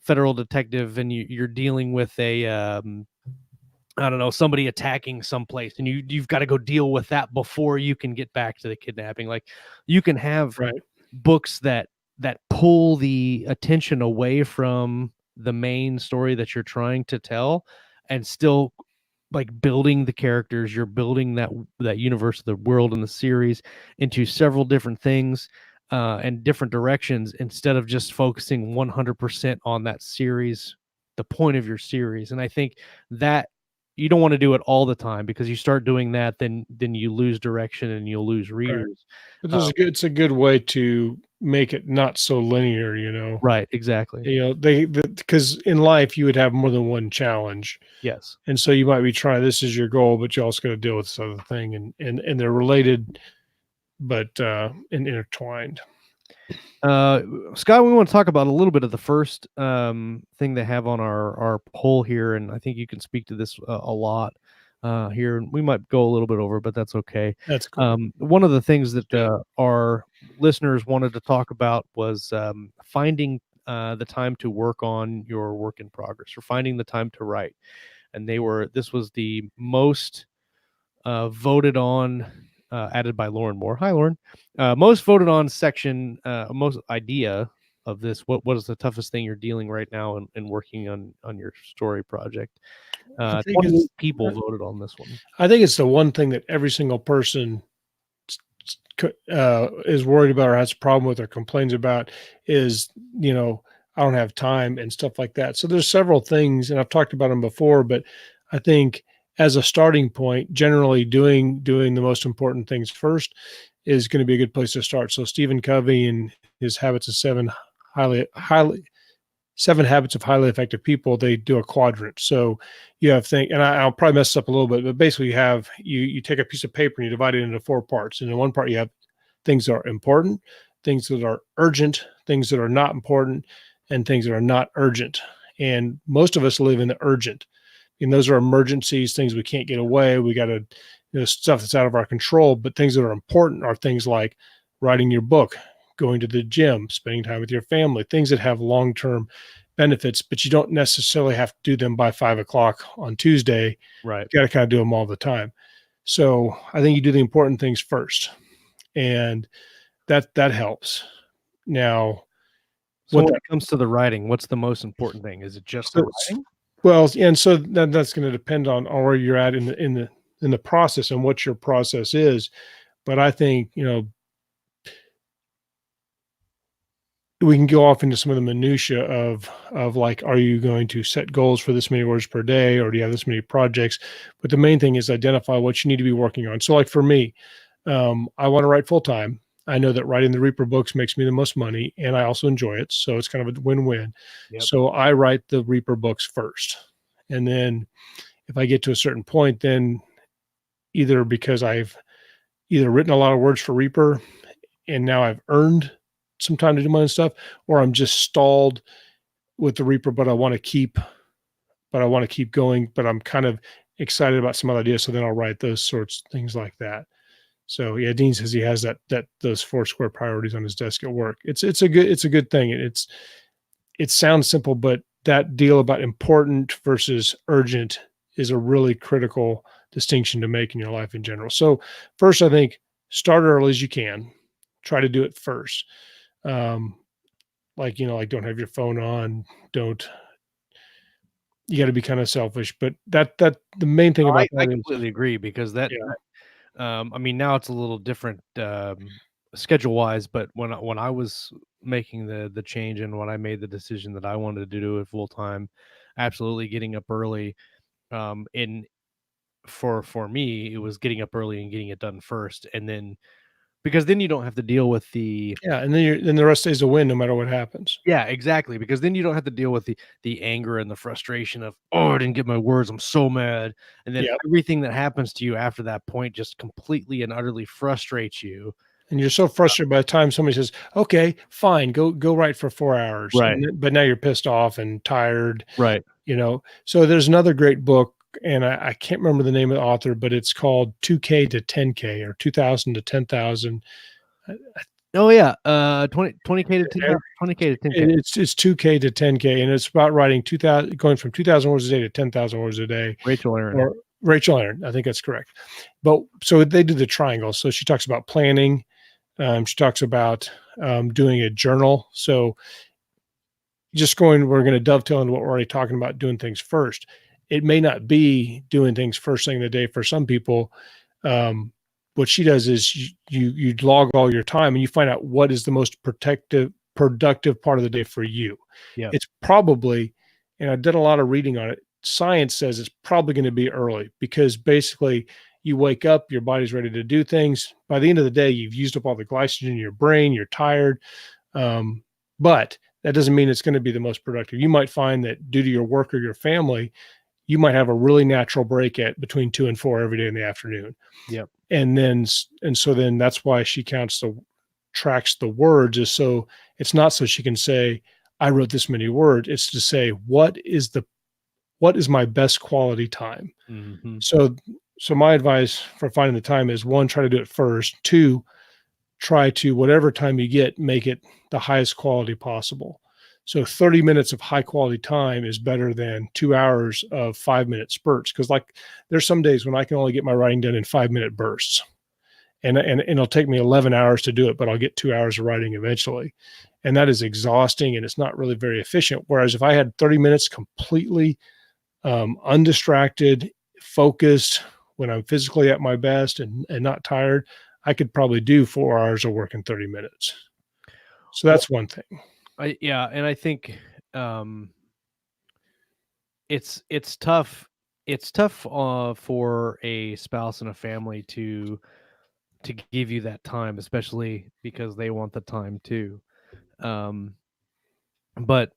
federal detective and you're dealing with a I don't know, somebody attacking someplace, and you've got to go deal with that before you can get back to the kidnapping. Like, you can have books that pull the attention away from the main story that you're trying to tell, and still like building the characters. You're building that universe, the world, and the series into several different things and different directions, instead of just focusing 100% on that series, the point of your series. And I think that you don't want to do it all the time, because you start doing that, then you lose direction and you'll lose readers. But it's a good way to make it not so linear, Right, exactly. Because in life you would have more than one challenge. Yes. And so you might be trying, this is your goal, but you also got to deal with this other thing, and they're related, but intertwined. Scott, we want to talk about a little bit of the first thing they have on our poll here, and I think you can speak to this a lot here. We might go a little bit over, but that's okay. That's cool. One of the things that our listeners wanted to talk about was finding the time to work on your work in progress, or finding the time to write. And this was the most voted on, added by Lauren Moore. Hi, Lauren. Most voted on section, most idea of this, what is the toughest thing you're dealing right now and working on your story project? I think 28 it's people voted on this one. I think it's the one thing that every single person is worried about or has a problem with or complains about is, I don't have time and stuff like that. So there's several things, and I've talked about them before, but I think as a starting point, generally doing the most important things first is going to be a good place to start. So Stephen Covey and his habits of seven habits of highly effective people, they do a quadrant. So you have and I'll probably mess this up a little bit, but basically you take a piece of paper and you divide it into 4 parts. And in one part you have things that are important, things that are urgent, things that are not important, and things that are not urgent. And most of us live in the urgent. And those are emergencies, things we can't get away. We got to, stuff that's out of our control. But things that are important are things like writing your book, going to the gym, spending time with your family, things that have long-term benefits, but you don't necessarily have to do them by 5:00 on Tuesday. Right. You got to kind of do them all the time. So I think you do the important things first, and that helps. Now, so when it comes to the writing, what's the most important thing? Is it just the writing? Well, and so that's going to depend on where you're at in the process and what your process is. But I think, we can go off into some of the minutia of like, are you going to set goals for this many words per day, or do you have this many projects? But the main thing is identify what you need to be working on. So like for me, I want to write full time. I know that writing the Reaper books makes me the most money, and I also enjoy it. So it's kind of a win-win. Yep. So I write the Reaper books first. And then if I get to a certain point, then either because I've written a lot of words for Reaper and now I've earned some time to do my own stuff, or I'm just stalled with the Reaper, but I want to keep going, but I'm kind of excited about some other ideas. So then I'll write those sorts of things like that. So yeah, Dean says he has those 4 square priorities on his desk at work. It's a good thing. It sounds simple, but that deal about important versus urgent is a really critical distinction to make in your life in general. So first, I think start early as you can. Try to do it first. Like don't have your phone on. You got to be kind of selfish, but that the main thing about I completely agree, because that. Yeah. I mean, now it's a little different schedule wise, but when I was making the change and when I made the decision that I wanted to do it full time, absolutely getting up early. And for me, it was getting up early and getting it done first, and then because then you don't have to deal with and then the rest stays a win no matter what happens. Yeah, exactly, because then you don't have to deal with the anger and the frustration of, I didn't get my words, I'm so mad. And then everything that happens to you after that point just completely and utterly frustrates you. And you're so frustrated by the time somebody says, okay, fine, go write for 4 hours. Right. But now you're pissed off and tired. Right. So there's another great book, and I can't remember the name of the author, but it's called 2K to 10K or 2,000 to 10,000. Oh yeah, 20K to 10K. 20K to 10K. It's 2K to 10K, and it's about writing going from 2,000 words a day to 10,000 words a day. Rachel Aaron, I think that's correct. But so they do the triangle. So she talks about planning. She talks about doing a journal. So we're going to dovetail into what we're already talking about, doing things first. It may not be doing things first thing in the day for some people. What she does is you log all your time and you find out what is the most productive part of the day for you. Yeah. It's probably, and I did a lot of reading on it, science says it's probably going to be early, because basically you wake up, your body's ready to do things. By the end of the day, you've used up all the glycogen in your brain, you're tired. But that doesn't mean it's going to be the most productive. You might find that due to your work or your family, you might have a really natural break at between 2 and 4 every day in the afternoon. Yep. And so then that's why she tracks the words, is so it's not so she can say, I wrote this many words. It's to say, what is my best quality time? Mm-hmm. So my advice for finding the time is, 1, try to do it first. 2, try to, whatever time you get, make it the highest quality possible. So 30 minutes of high quality time is better than 2 hours of 5-minute spurts. Cause like there's some days when I can only get my writing done in 5-minute bursts. and it'll take me 11 hours to do it, but I'll get 2 hours of writing eventually. And that is exhausting, and it's not really very efficient. Whereas if I had 30 minutes completely undistracted, focused, when I'm physically at my best and not tired, I could probably do 4 hours of work in 30 minutes. So that's one thing. And I think it's tough. It's tough for a spouse and a family to give you that time, especially because they want the time too. But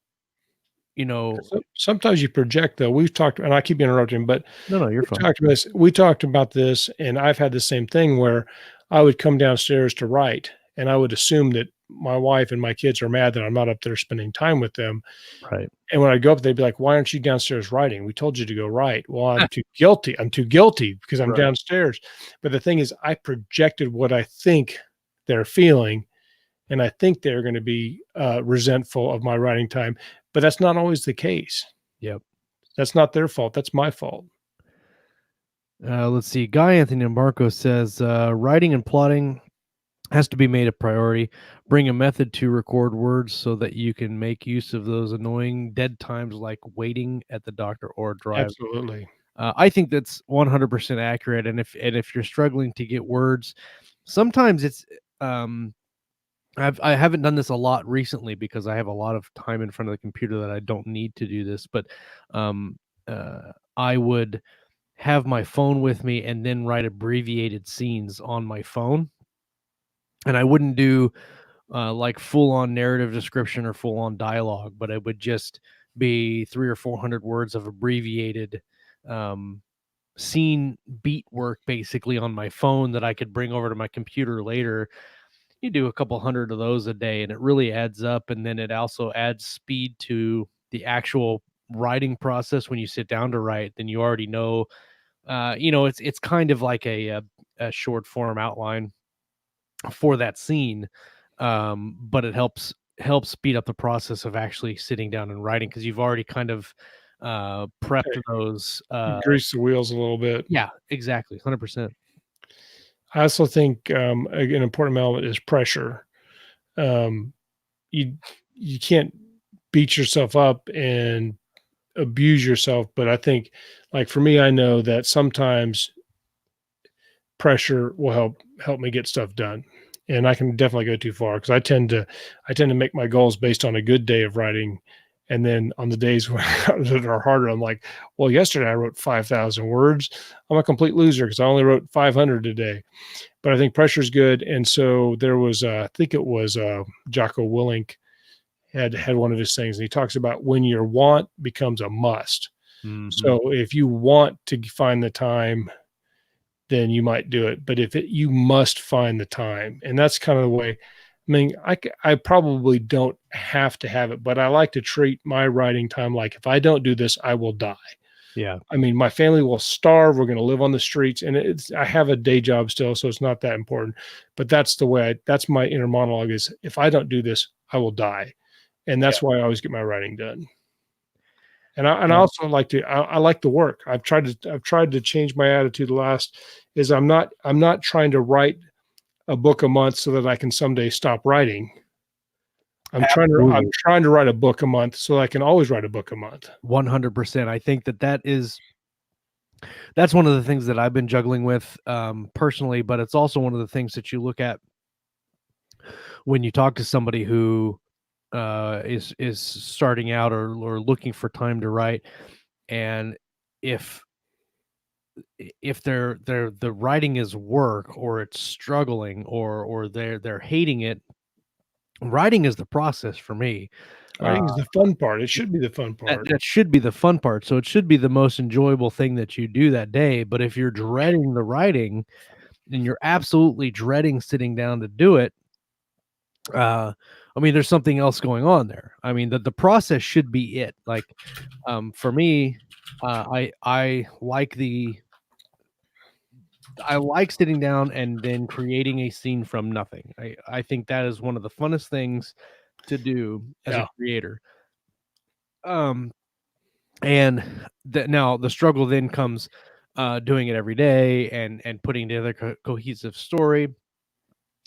sometimes you project, though. We've talked, and I keep interrupting, but no, you're fine. We talked about this, and I've had the same thing where I would come downstairs to write, and I would assume that my wife and my kids are mad that I'm not up there spending time with them. Right. And when I go up, they'd be like, "Why aren't you downstairs writing? We told you to go write." Well, I'm too guilty. I'm too guilty because I'm downstairs. But the thing is, I projected what I think they're feeling, and I think they're going to be resentful of my writing time. But that's not always the case. Yep. That's not their fault. That's my fault. Let's see. Guy Anthony Marco says, writing and plotting has to be made a priority. Bring a method to record words so that you can make use of those annoying dead times like waiting at the doctor or drive. Absolutely. I think that's 100% accurate. And if you're struggling to get words, sometimes it's I haven't done this a lot recently because I have a lot of time in front of the computer that I don't need to do this. But I would have my phone with me and then write abbreviated scenes on my phone. And I wouldn't do like full on narrative description or full on dialogue, but it would just be 300 or 400 words of abbreviated scene beat work basically on my phone that I could bring over to my computer later. You do a couple hundred of those a day and it really adds up. And then it also adds speed to the actual writing process. When you sit down to write, then you already know, it's kind of like a short form outline for that scene. But it helps speed up the process of actually sitting down and writing because you've already kind of prepped those. Grease the wheels a little bit. Yeah, exactly. 100%. I also think an important element is pressure. You can't beat yourself up and abuse yourself, but I think, like for me, I know that sometimes pressure will help me get stuff done, and I can definitely go too far because I tend to make my goals based on a good day of writing. And then on the days that are harder, I'm like, well, yesterday I wrote 5,000 words. I'm a complete loser because I only wrote 500 today. But I think pressure is good. And so there was, I think it was Jocko Willink had one of his things. And he talks about when your want becomes a must. Mm-hmm. So if you want to find the time, then you might do it. But you must find the time. And that's kind of the way. I mean, I probably don't have to have it, but I like to treat my writing time like if I don't do this, I will die. Yeah. I mean, my family will starve. We're going to live on the streets, and I have a day job still, so it's not that important. But that's the way. That's my inner monologue: is if I don't do this, I will die, and that's why I always get my writing done. And I also like to. I like the work. I've tried to change my attitude. I'm not trying to write a book a month so that I can someday stop writing. I'm trying to write a book a month so I can always write a book a month. 100%. I think that's one of the things that I've been juggling with personally, but it's also one of the things that you look at when you talk to somebody who is starting out or looking for time to write. And if the writing is work or it's struggling or they're hating it, writing is the process for me. Writing is the fun part. It should be the fun part. That should be the fun part. So it should be the most enjoyable thing that you do that day. But if you're dreading the writing and you're absolutely dreading sitting down to do it, I mean, there's something else going on there. I mean, the process should be it. Like, for me, I like sitting down and then creating a scene from nothing. I think that is one of the funnest things to do as a creator. And now the struggle then comes doing it every day and putting together cohesive story,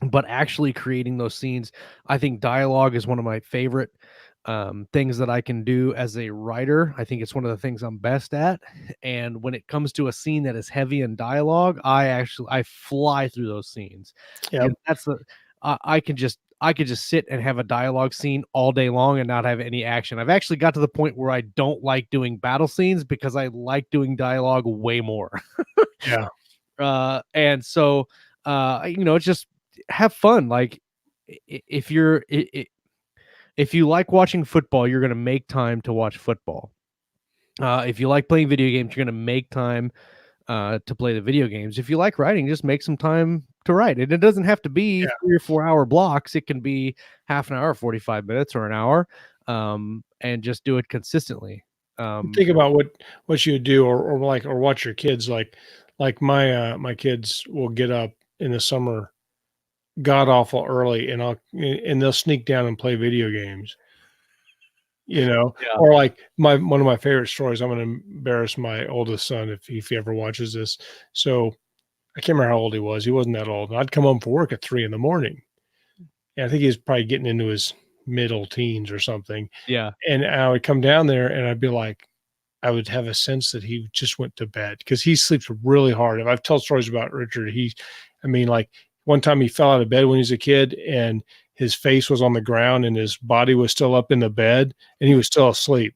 but actually creating those scenes. I think dialogue is one of my favorite things that I can do as a writer. I think it's one of the things I'm best at. And when it comes to a scene that is heavy in dialogue, I fly through those scenes. Yeah. That's the I could just sit and have a dialogue scene all day long and not have any action. I've actually got to the point where I don't like doing battle scenes because I like doing dialogue way more. Yeah. And so it's just have fun. Like if you like watching football, you're going to make time to watch football. If you like playing video games, you're going to make time to play the video games. If you like writing, just make some time to write. And it doesn't have to be 3 or 4 hour blocks. It can be half an hour, 45 minutes, or an hour, and just do it consistently. Think about what you do, or watch your kids. Like my kids will get up in the summer god awful early, and they'll sneak down and play video games. Yeah. Or like one of my favorite stories. I'm going to embarrass my oldest son if he ever watches this. So I can't remember how old he was. He wasn't that old. I'd come home from work at 3 a.m. And I think he was probably getting into his middle teens or something. Yeah. And I would come down there and I'd be like, I would have a sense that he just went to bed because he sleeps really hard. If I've told stories about Richard, like one time he fell out of bed when he was a kid and his face was on the ground and his body was still up in the bed and he was still asleep.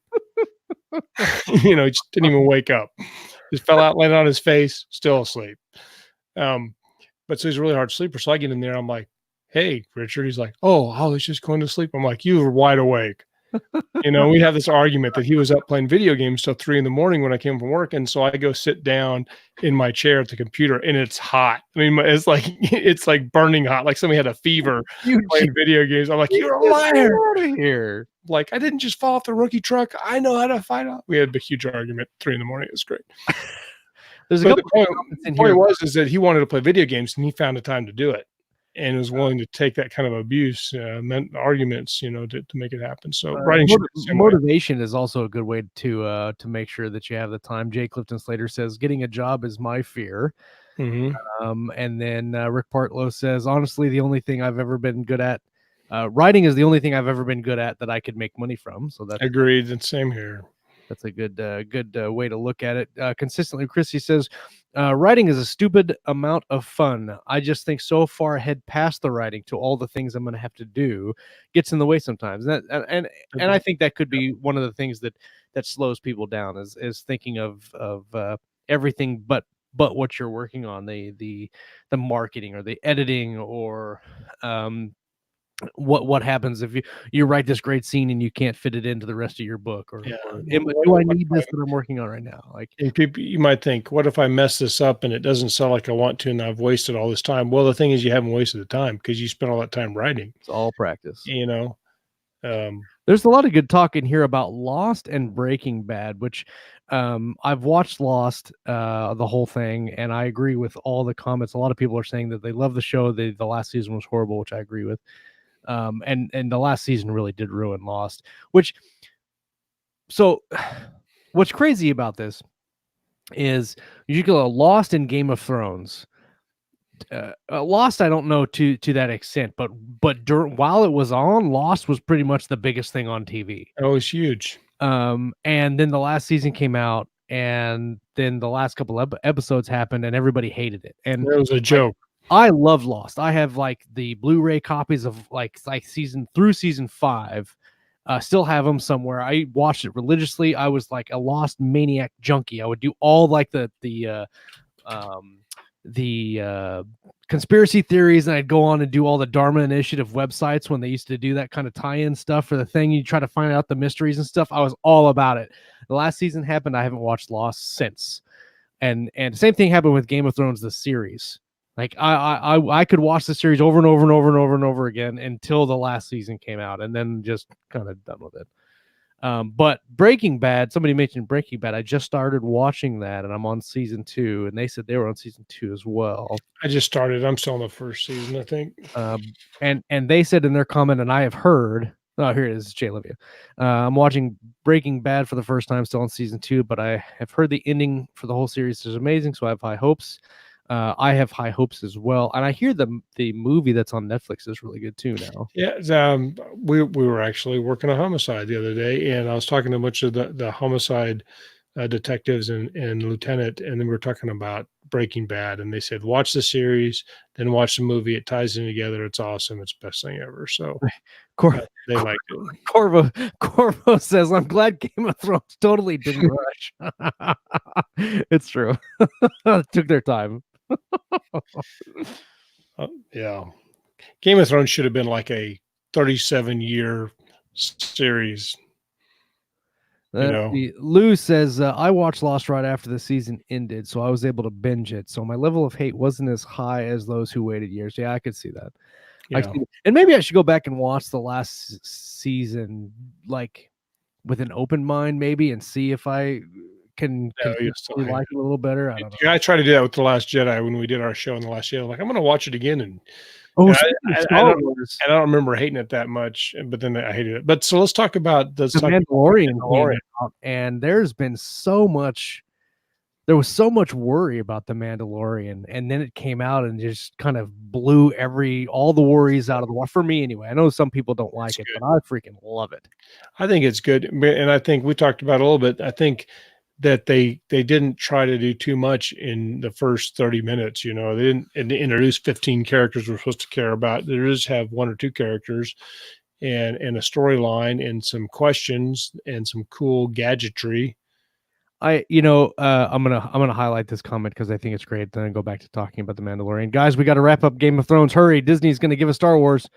He just didn't even wake up. Just fell out, landed on his face, still asleep. But so he's a really hard sleeper. So I get in there, I'm like, hey, Richard. He's like, oh, he's just going to sleep. I'm like, you were wide awake. We have this argument that he was up playing video games till 3 a.m. when I came from work. And so I go sit down in my chair at the computer and it's hot. I mean, it's like burning hot. Like somebody had a fever playing video games. I'm like, you're a liar. Out of here. Like, I didn't just fall off the rookie truck. I know how to fight out. We had a huge argument at 3 a.m. It was great. There's a couple the point is that he wanted to play video games and he found the time to do it. And was willing to take that kind of abuse, arguments, to make it happen. So writing motivation is also a good way to make sure that you have the time. Jay Clifton Slater says, "Getting a job is my fear." Mm-hmm. And then Rick Partlow says, "Honestly, the only thing I've ever been good at, writing is the only thing I've ever been good at that I could make money from." So that's agreed. And same here. That's a good way to look at it. Consistently, Chrissy says, writing is a stupid amount of fun. I just think so far ahead past the writing to all the things I'm going to have to do gets in the way sometimes. And I think that could be one of the things that slows people down is thinking of everything but what you're working on, the marketing or the editing or what happens if you write this great scene and you can't fit it into the rest of your book, or do I need this that I'm working on right now? Like, and people, you might think, what if I mess this up and it doesn't sound like I want to and I've wasted all this time? Well, the thing is, you haven't wasted the time because you spent all that time writing. It's all practice. There's a lot of good talk in here about Lost and Breaking Bad, which I've watched Lost, the whole thing, and I agree with all the comments. A lot of people are saying that they love the show. The last season was horrible, which I agree with. And the last season really did ruin Lost, so what's crazy about this is you go Lost in Game of Thrones. Lost, I don't know to that extent, but while it was on, Lost was pretty much the biggest thing on TV. Oh, it was huge. And then the last season came out, and then the last couple of episodes happened, and everybody hated it. And it was a joke. I love Lost. I have like the Blu-ray copies of like season 5. Still have them somewhere. I watched it religiously. I was like a Lost maniac junkie. I would do all like the conspiracy theories, and I'd go on and do all the Dharma Initiative websites when they used to do that kind of tie-in stuff for the thing. You try to find out the mysteries and stuff. I was all about it. The last season happened. I haven't watched Lost since. And the same thing happened with Game of Thrones, the series. Like I could watch the series over and over and over and over and over again until the last season came out, and then just kind of done with it. But Breaking Bad, somebody mentioned Breaking Bad. I just started watching that, and I'm on season 2, and they said they were on season 2 as well. I just started. I'm still on the first season, I think. And they said in their comment, and I have heard Oh, here it is, Jay Livia. I'm watching Breaking Bad for the first time, still on season 2, but I have heard the ending for the whole series is amazing, so I have high hopes. I have high hopes as well, and I hear the movie that's on Netflix is really good too now. Yeah, we were actually working on Homicide the other day, and I was talking to a bunch of the Homicide detectives and lieutenant, and then we were talking about Breaking Bad, and they said watch the series, then watch the movie. It ties in together. It's awesome. It's the best thing ever. So they liked it. Corvo says, "I'm glad Game of Thrones totally didn't rush." It's true. It took their time. Yeah, Game of Thrones should have been like a 37-year series. Lou says, I watched Lost right after the season ended, so I was able to binge it. So my level of hate wasn't as high as those who waited years. Yeah, I could see that. Yeah. And maybe I should go back and watch the last season, like with an open mind, maybe, and see if I can like it a little better. I don't know. I tried to do that with The Last Jedi when we did our show on The Last Jedi. Like, I'm going to watch it again, and I don't remember hating it that much, but then I hated it. But so let's talk about the Mandalorian. And there's been so much. There was so much worry about the Mandalorian, and then it came out and just kind of blew all the worries out of the water for me anyway. I know some people don't like it, but I freaking love it. I think it's good, and I think we talked about it a little bit. I think that they didn't try to do too much in the first 30 minutes. You know, they didn't introduce 15 characters we're supposed to care about. They just have 1 or 2 characters and a storyline and some questions and some cool gadgetry. I'm gonna highlight this comment because I think it's great. Then I go back to talking about the Mandalorian. Guys, we got to wrap up Game of Thrones. Hurry! Disney's gonna give us Star Wars,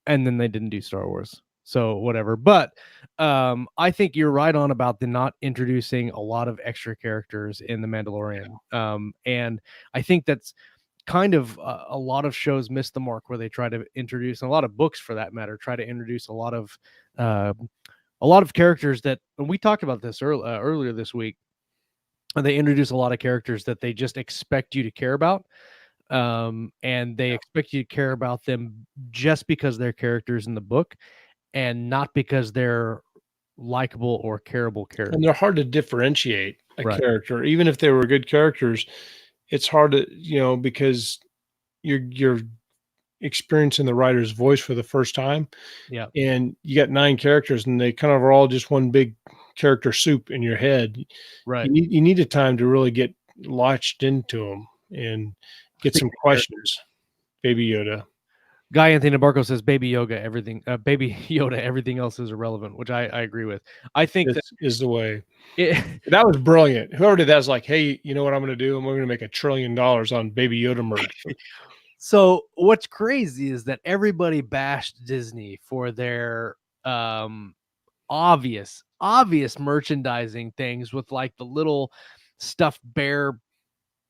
and then they didn't do Star Wars. So whatever. But I think you're right on about the not introducing a lot of extra characters in the Mandalorian. And I think that's kind of a lot of shows miss the mark where they try to introduce, and a lot of books for that matter, try to introduce a lot of characters that, and we talked about this earlier this week. They introduce a lot of characters that they just expect you to care about. And they expect you to care about them just because they're characters in the book and not because they're likable or careable characters. And they're hard to differentiate a character. Even if they were good characters, it's hard to, because you're experiencing the writer's voice for the first time. Yeah. And you got 9 characters and they kind of are all just one big character soup in your head. Right. You need a time to really get latched into them and get some questions. Baby Yoda. Guy Anthony Nabarco says Baby Yoda, everything else is irrelevant, which I agree with. I think that is the way. That was brilliant. Whoever did that was like, hey, you know what I'm going to do? I'm going to make $1 trillion on Baby Yoda merch. So what's crazy is that everybody bashed Disney for their obvious merchandising things with like the little stuffed bear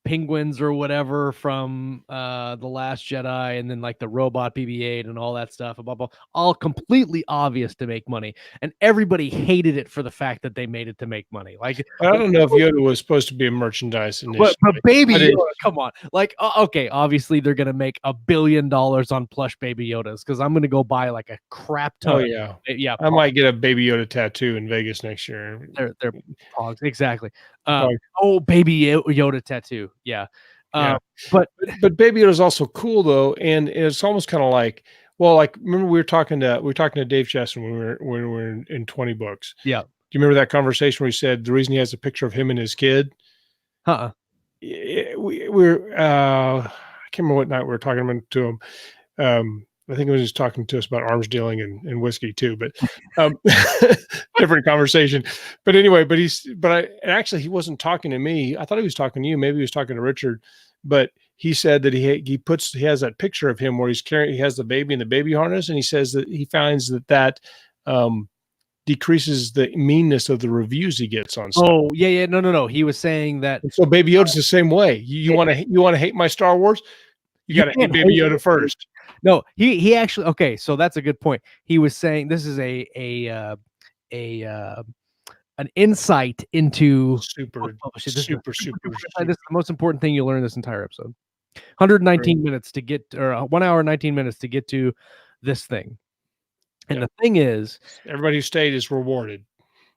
penguins or whatever from The Last Jedi, and then like the robot BB-8 and all that stuff, blah, blah, all completely obvious to make money, and everybody hated it for the fact that they made it to make money. Like, I don't know if Yoda was supposed to be a merchandise initially, but Baby Yoda, come on, like, okay, obviously they're gonna make $1 billion on plush Baby Yodas, because I'm gonna go buy like a crap ton. Oh yeah, I might get a Baby Yoda tattoo in Vegas next year. They're pogs, exactly. Baby Yoda tattoo. Yeah. But Baby Yoda is also cool though, and it's almost kind of like, well, like, remember we were talking to Dave Chesson when we were in 20 books. Yeah. Do you remember that conversation where he said the reason he has a picture of him and his kid? We're I can't remember what night we were talking to him. I think he was just talking to us about arms dealing and whiskey too, but different conversation. But anyway, actually he wasn't talking to me. I thought he was talking to you. Maybe he was talking to Richard, but he said that he has that picture of him where he has the baby in the baby harness, and he says that he finds that decreases the meanness of the reviews he gets on stuff. Oh yeah, no. He was saying that. And so Baby Yoda's the same way. You want to hate my Star Wars? You got to hate Baby Yoda first. No, he actually, okay, so that's a good point. He was saying this is an insight into super. This is the most important thing you'll learn this entire episode. 119 minutes to get, or 1 hour 19 minutes to get to this thing. And the thing is, everybody who stayed is rewarded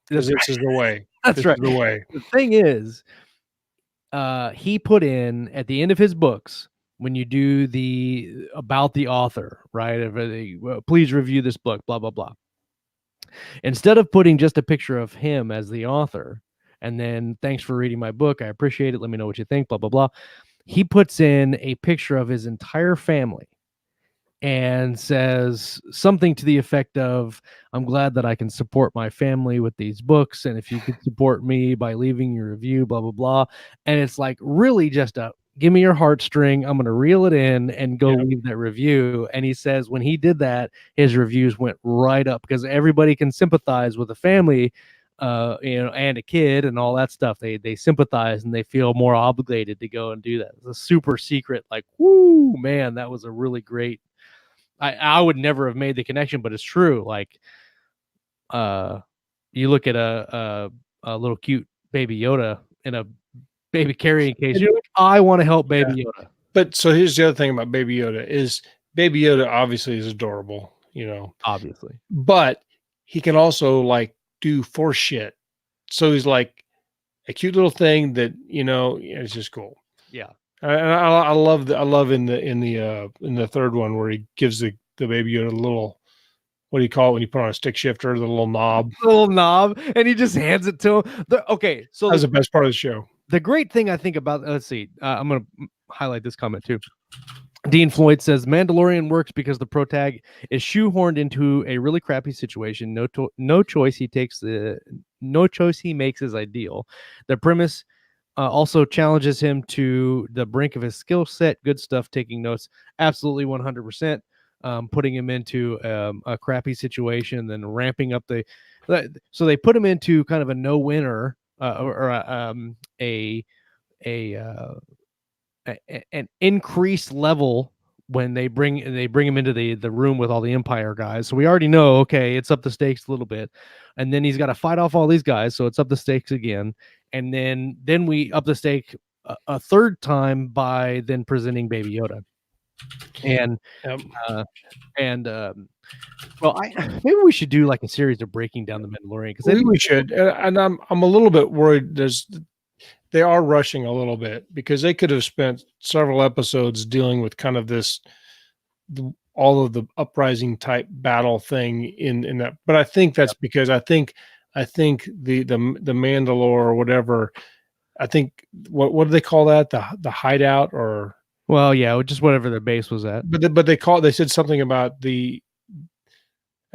because this is the way. That's this right. Is the way. The thing is, he put in at the end of his books, when you do the about the author, right? Please review this book, blah blah blah. Instead of putting just a picture of him as the author, and then thanks for reading my book, I appreciate it. Let me know what you think, blah blah blah. He puts in a picture of his entire family and says something to the effect of, I'm glad that I can support my family with these books. And if you could support me by leaving your review, blah, blah, blah. And it's like really just give me your heartstring. I'm going to reel it in and go leave that review. And he says when he did that, his reviews went right up because everybody can sympathize with the family, and a kid and all that stuff. They sympathize and they feel more obligated to go and do that. It's a super secret, like, whoo, man, that was a really great. I would never have made the connection, but it's true. Like, you look at a little cute baby Yoda in a baby carrying case. You're like, I want to help baby Yoda. But so here's the other thing about Baby Yoda is Baby Yoda obviously is adorable, obviously, but he can also like do force shit. So he's like a cute little thing that it's just cool. Yeah. I love in the third one where he gives the baby Yoda a little, what do you call it when you put on a stick shifter, the little knob, and he just hands it to him. Okay, so that's the best part of the show. The great thing I think about, let's see, I'm going to highlight this comment too. Dean Floyd says Mandalorian works because the protag is shoehorned into a really crappy situation. No choice he makes is ideal. The premise also challenges him to the brink of his skill set. Good stuff. Taking notes. Absolutely 100%. Putting him into a crappy situation, then ramping up so they put him into kind of a no-winner an increased level when they bring him into the room with all the Empire guys. So we already know, okay, it's up the stakes a little bit, and then he's got to fight off all these guys, so it's up the stakes again, and then we up the stake a third time by then presenting Baby Yoda, and well, maybe we should do like a series of breaking down the Mandalorian, because we should, and I'm a little bit worried. They are rushing a little bit because they could have spent several episodes dealing with kind of all of the uprising type battle thing in that. But I think that's because I think the Mandalore or whatever. I think what do they call that? The hideout or. Well, yeah, just whatever their base was at. But they said something about I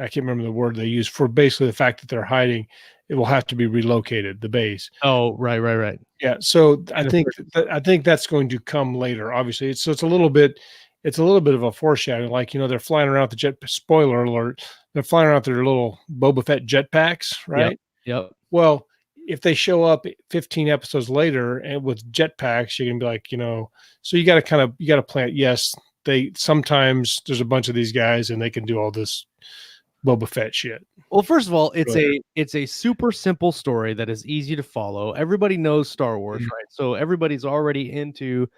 can't remember the word they used for basically the fact that they're hiding. It will have to be relocated, the base. Oh, right. Yeah. So I think that's going to come later. Obviously, it's a little bit of a foreshadowing. Like, they're flying around spoiler alert. They're flying around their little Boba Fett jetpacks, right? Yep. Well, if they show up 15 episodes later and with jetpacks, you're gonna be like, so you got to plan. Yes, sometimes there's a bunch of these guys and they can do all this Boba Fett shit. Well, first of all, it's a super simple story that is easy to follow. Everybody knows Star Wars, right? So everybody's already into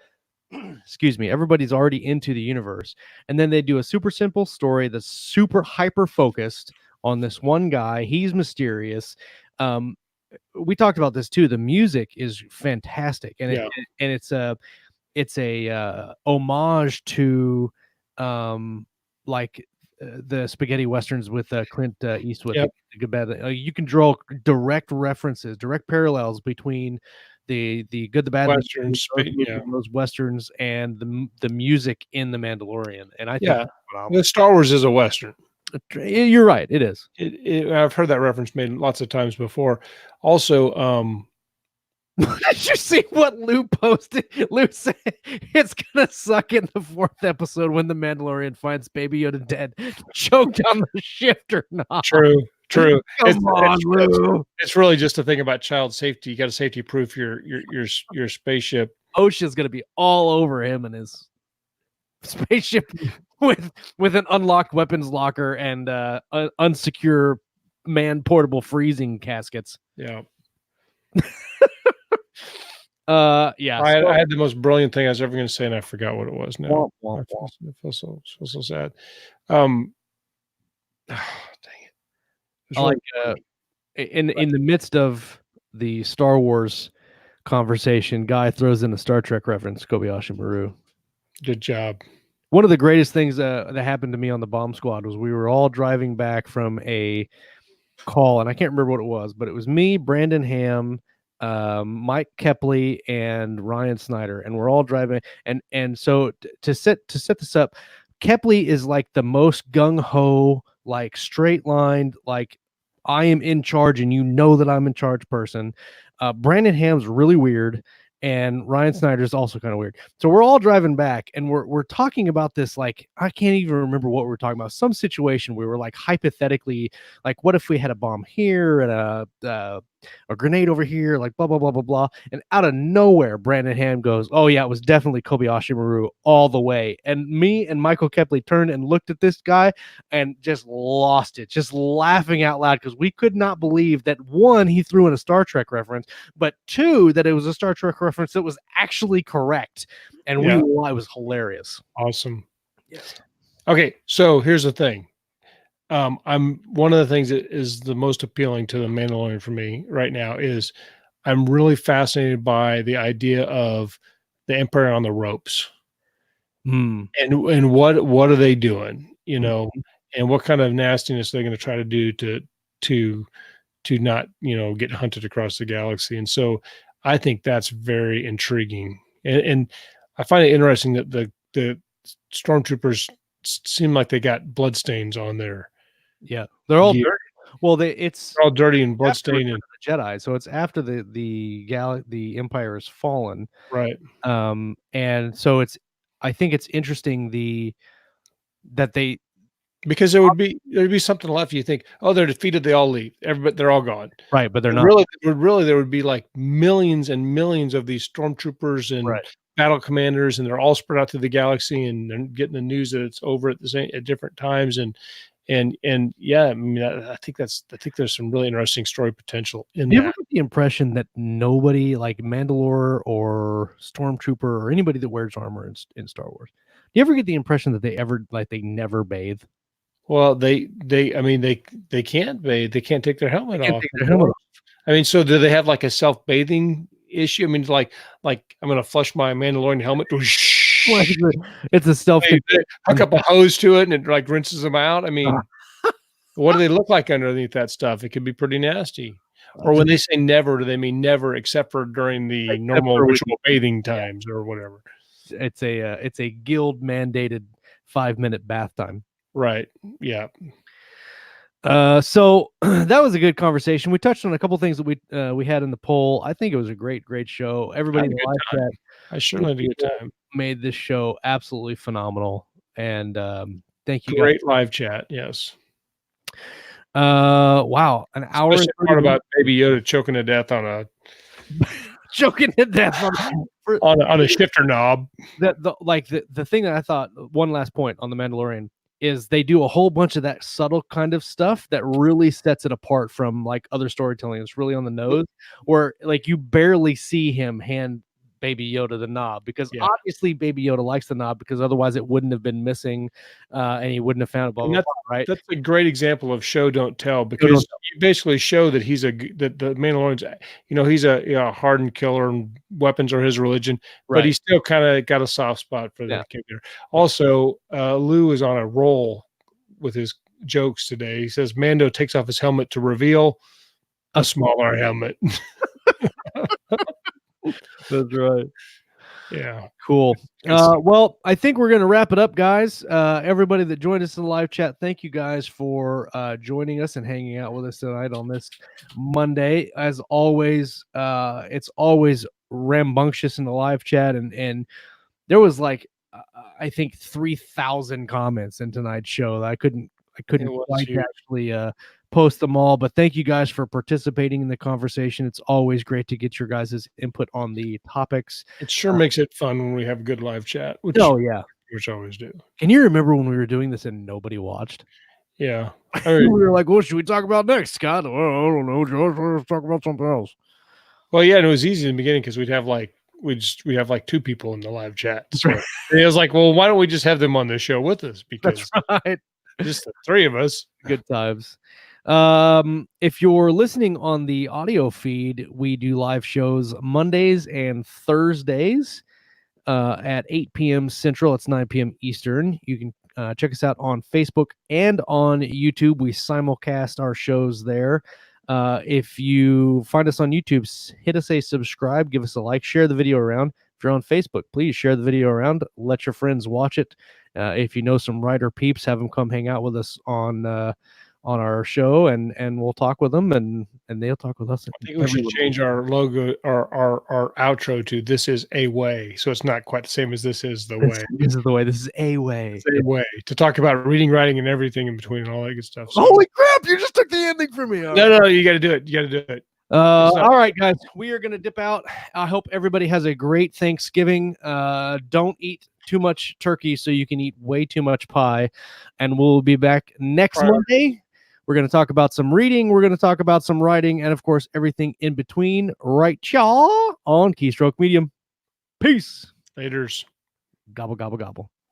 everybody's already into the universe. And then they do a super simple story that's super hyper focused on this one guy. He's mysterious. We talked about this too. The music is fantastic, and it's a homage to like the spaghetti westerns with Clint Eastwood. Yep. You can draw direct references, direct parallels between the good, the bad, westerns, those westerns, and the music in the Mandalorian. And I think the Star Wars is a western. You're right. It is. I've heard that reference made lots of times before. Also, did you see what Lou posted? Lou said it's gonna suck in the 4th episode when the Mandalorian finds Baby Yoda dead, choked on the shifter knob. True. Come on, Lou. It's really just a thing about child safety. You got to safety proof your spaceship. OSHA's gonna be all over him and his spaceship with an unlocked weapons locker and unsecure portable freezing caskets. Yeah. I had the most brilliant thing I was ever going to say, and I forgot what it was now. Womp. I feel so sad. It's I really like in the midst of the Star Wars conversation, Guy throws in a Star Trek reference, Kobayashi Maru. good job. One of the greatest things that happened to me on the bomb squad was we were all driving back from a call, and I can't remember what it was, but it was me, Brandon Ham, Mike Kepley, and Ryan Snyder, and we're all driving. And so to set this up, Kepley is like the most gung ho, like straight lined, like I am in charge, and you know that I'm in charge person. Brandon Ham's really weird, and Ryan Snyder's also kind of weird. So we're all driving back, and we're talking about this, like, I can't even remember what we were talking about. Some situation we were like hypothetically, like, what if we had a bomb here and a grenade over here, like blah blah blah blah blah. And out of nowhere, Brandon Ham goes, "Oh yeah, it was definitely Kobayashi Maru all the way." And me and Michael Kepley turned and looked at this guy and just lost it, just laughing out loud, because we could not believe that, one, he threw in a Star Trek reference, but two, that it was a Star Trek reference that was actually correct. And it was hilarious. Awesome. Yes. Okay, so here's the thing. I'm one of the things that is the most appealing to the Mandalorian for me right now is I'm really fascinated by the idea of the Empire on the ropes. And what are they doing, you know, and what kind of nastiness they're going to try to do to not, you know, get hunted across the galaxy. And so I think that's very intriguing. And I find it interesting that the stormtroopers seem like they got bloodstains on their they're all dirty. Well, they're all dirty and bloodstained and the Jedi, so it's after the Empire has fallen, right? And so I think it's interesting because there'd be something left. You think, oh, they're defeated, they all leave, they're all gone, right? But they're not really. There would be like millions and millions of these stormtroopers and battle commanders, and they're all spread out through the galaxy, and they're getting the news that it's over at different times, and yeah, I mean, I think there's some really interesting story potential in that. You ever get the impression that nobody, like Mandalore or Stormtrooper or anybody that wears armor in Star Wars, do you ever get the impression that they never bathe? Well, they can't bathe. They can't take their helmet off. I mean, so do they have like a self-bathing issue? I mean, like I'm going to flush my Mandalorian helmet. It's a self. They hook up a hose to it and it like rinses them out. I mean, what do they look like underneath that stuff? It could be pretty nasty. Or when they say never, do they mean never except for during the normal ritual bathing times or whatever? It's a guild mandated 5-minute bath time. Right. Yeah. So that was a good conversation. We touched on a couple things that we had in the poll. I think it was a great show. Everybody in the live chat, I certainly had a good time. Made this show absolutely phenomenal. And thank you. Great live chat. Yes. Wow, an hour. Part about Baby Yoda choking to death on a on a shifter knob. The thing that I thought, one last point on the Mandalorian, is they do a whole bunch of that subtle kind of stuff that really sets it apart from like other storytelling. It's really on the nose, where like you barely see him hand Baby Yoda the knob, because obviously Baby Yoda likes the knob, because otherwise it wouldn't have been missing, and he wouldn't have found it. Blah, blah, blah, right? That's a great example of show don't tell, because you basically show that that the Mandalorian's, you know, he's a hardened killer and weapons are his religion, but he's still kind of got a soft spot for the character. Also, Lou is on a roll with his jokes today. He says Mando takes off his helmet to reveal a smaller helmet. That's right. Yeah. Cool. Well, I think we're going to wrap it up, guys. Everybody that joined us in the live chat, thank you guys for joining us and hanging out with us tonight on this Monday. As always, it's always rambunctious in the live chat, and there was like I think 3,000 comments in tonight's show. I couldn't quite actually post them all, but thank you guys for participating in the conversation. It's always great to get your guys' input on the topics. It sure makes it fun when we have a good live chat, which I always do. Can you remember when we were doing this and nobody watched? Yeah. We were like, what should we talk about next, Scott? Oh, I don't know, George. Let's talk about something else. Well, yeah, and it was easy in the beginning because we'd have like 2 people in the live chat. So it was like, well, why don't we just have them on the show with us? Because that's right. Just the 3 of us. Good times. If you're listening on the audio feed, we do live shows Mondays and Thursdays at 8 p.m. Central. It's 9 p.m. Eastern. You can check us out on Facebook and on YouTube. We simulcast our shows there. If you find us on YouTube, hit us a subscribe, give us a like, share the video around. If you're on Facebook, please share the video around. Let your friends watch it. If you know some writer peeps, have them come hang out with us on our show, and we'll talk with them, and they'll talk with us. I think we should change our logo, our outro to "This is a way," so it's not quite the same as "This is the way." This is the way. This is a way. It's a way to talk about reading, writing, and everything in between, and all that good stuff. So, holy crap! You just took the ending from me. No, you got to do it. You got to do it. All right, guys, we are going to dip out. I hope everybody has a great Thanksgiving. Don't eat too much turkey so you can eat way too much pie. And we'll be back next Monday. We're going to talk about some reading. We're going to talk about some writing. And, of course, everything in between. Right, y'all, on Keystroke Medium. Peace. Laters. Gobble, gobble, gobble.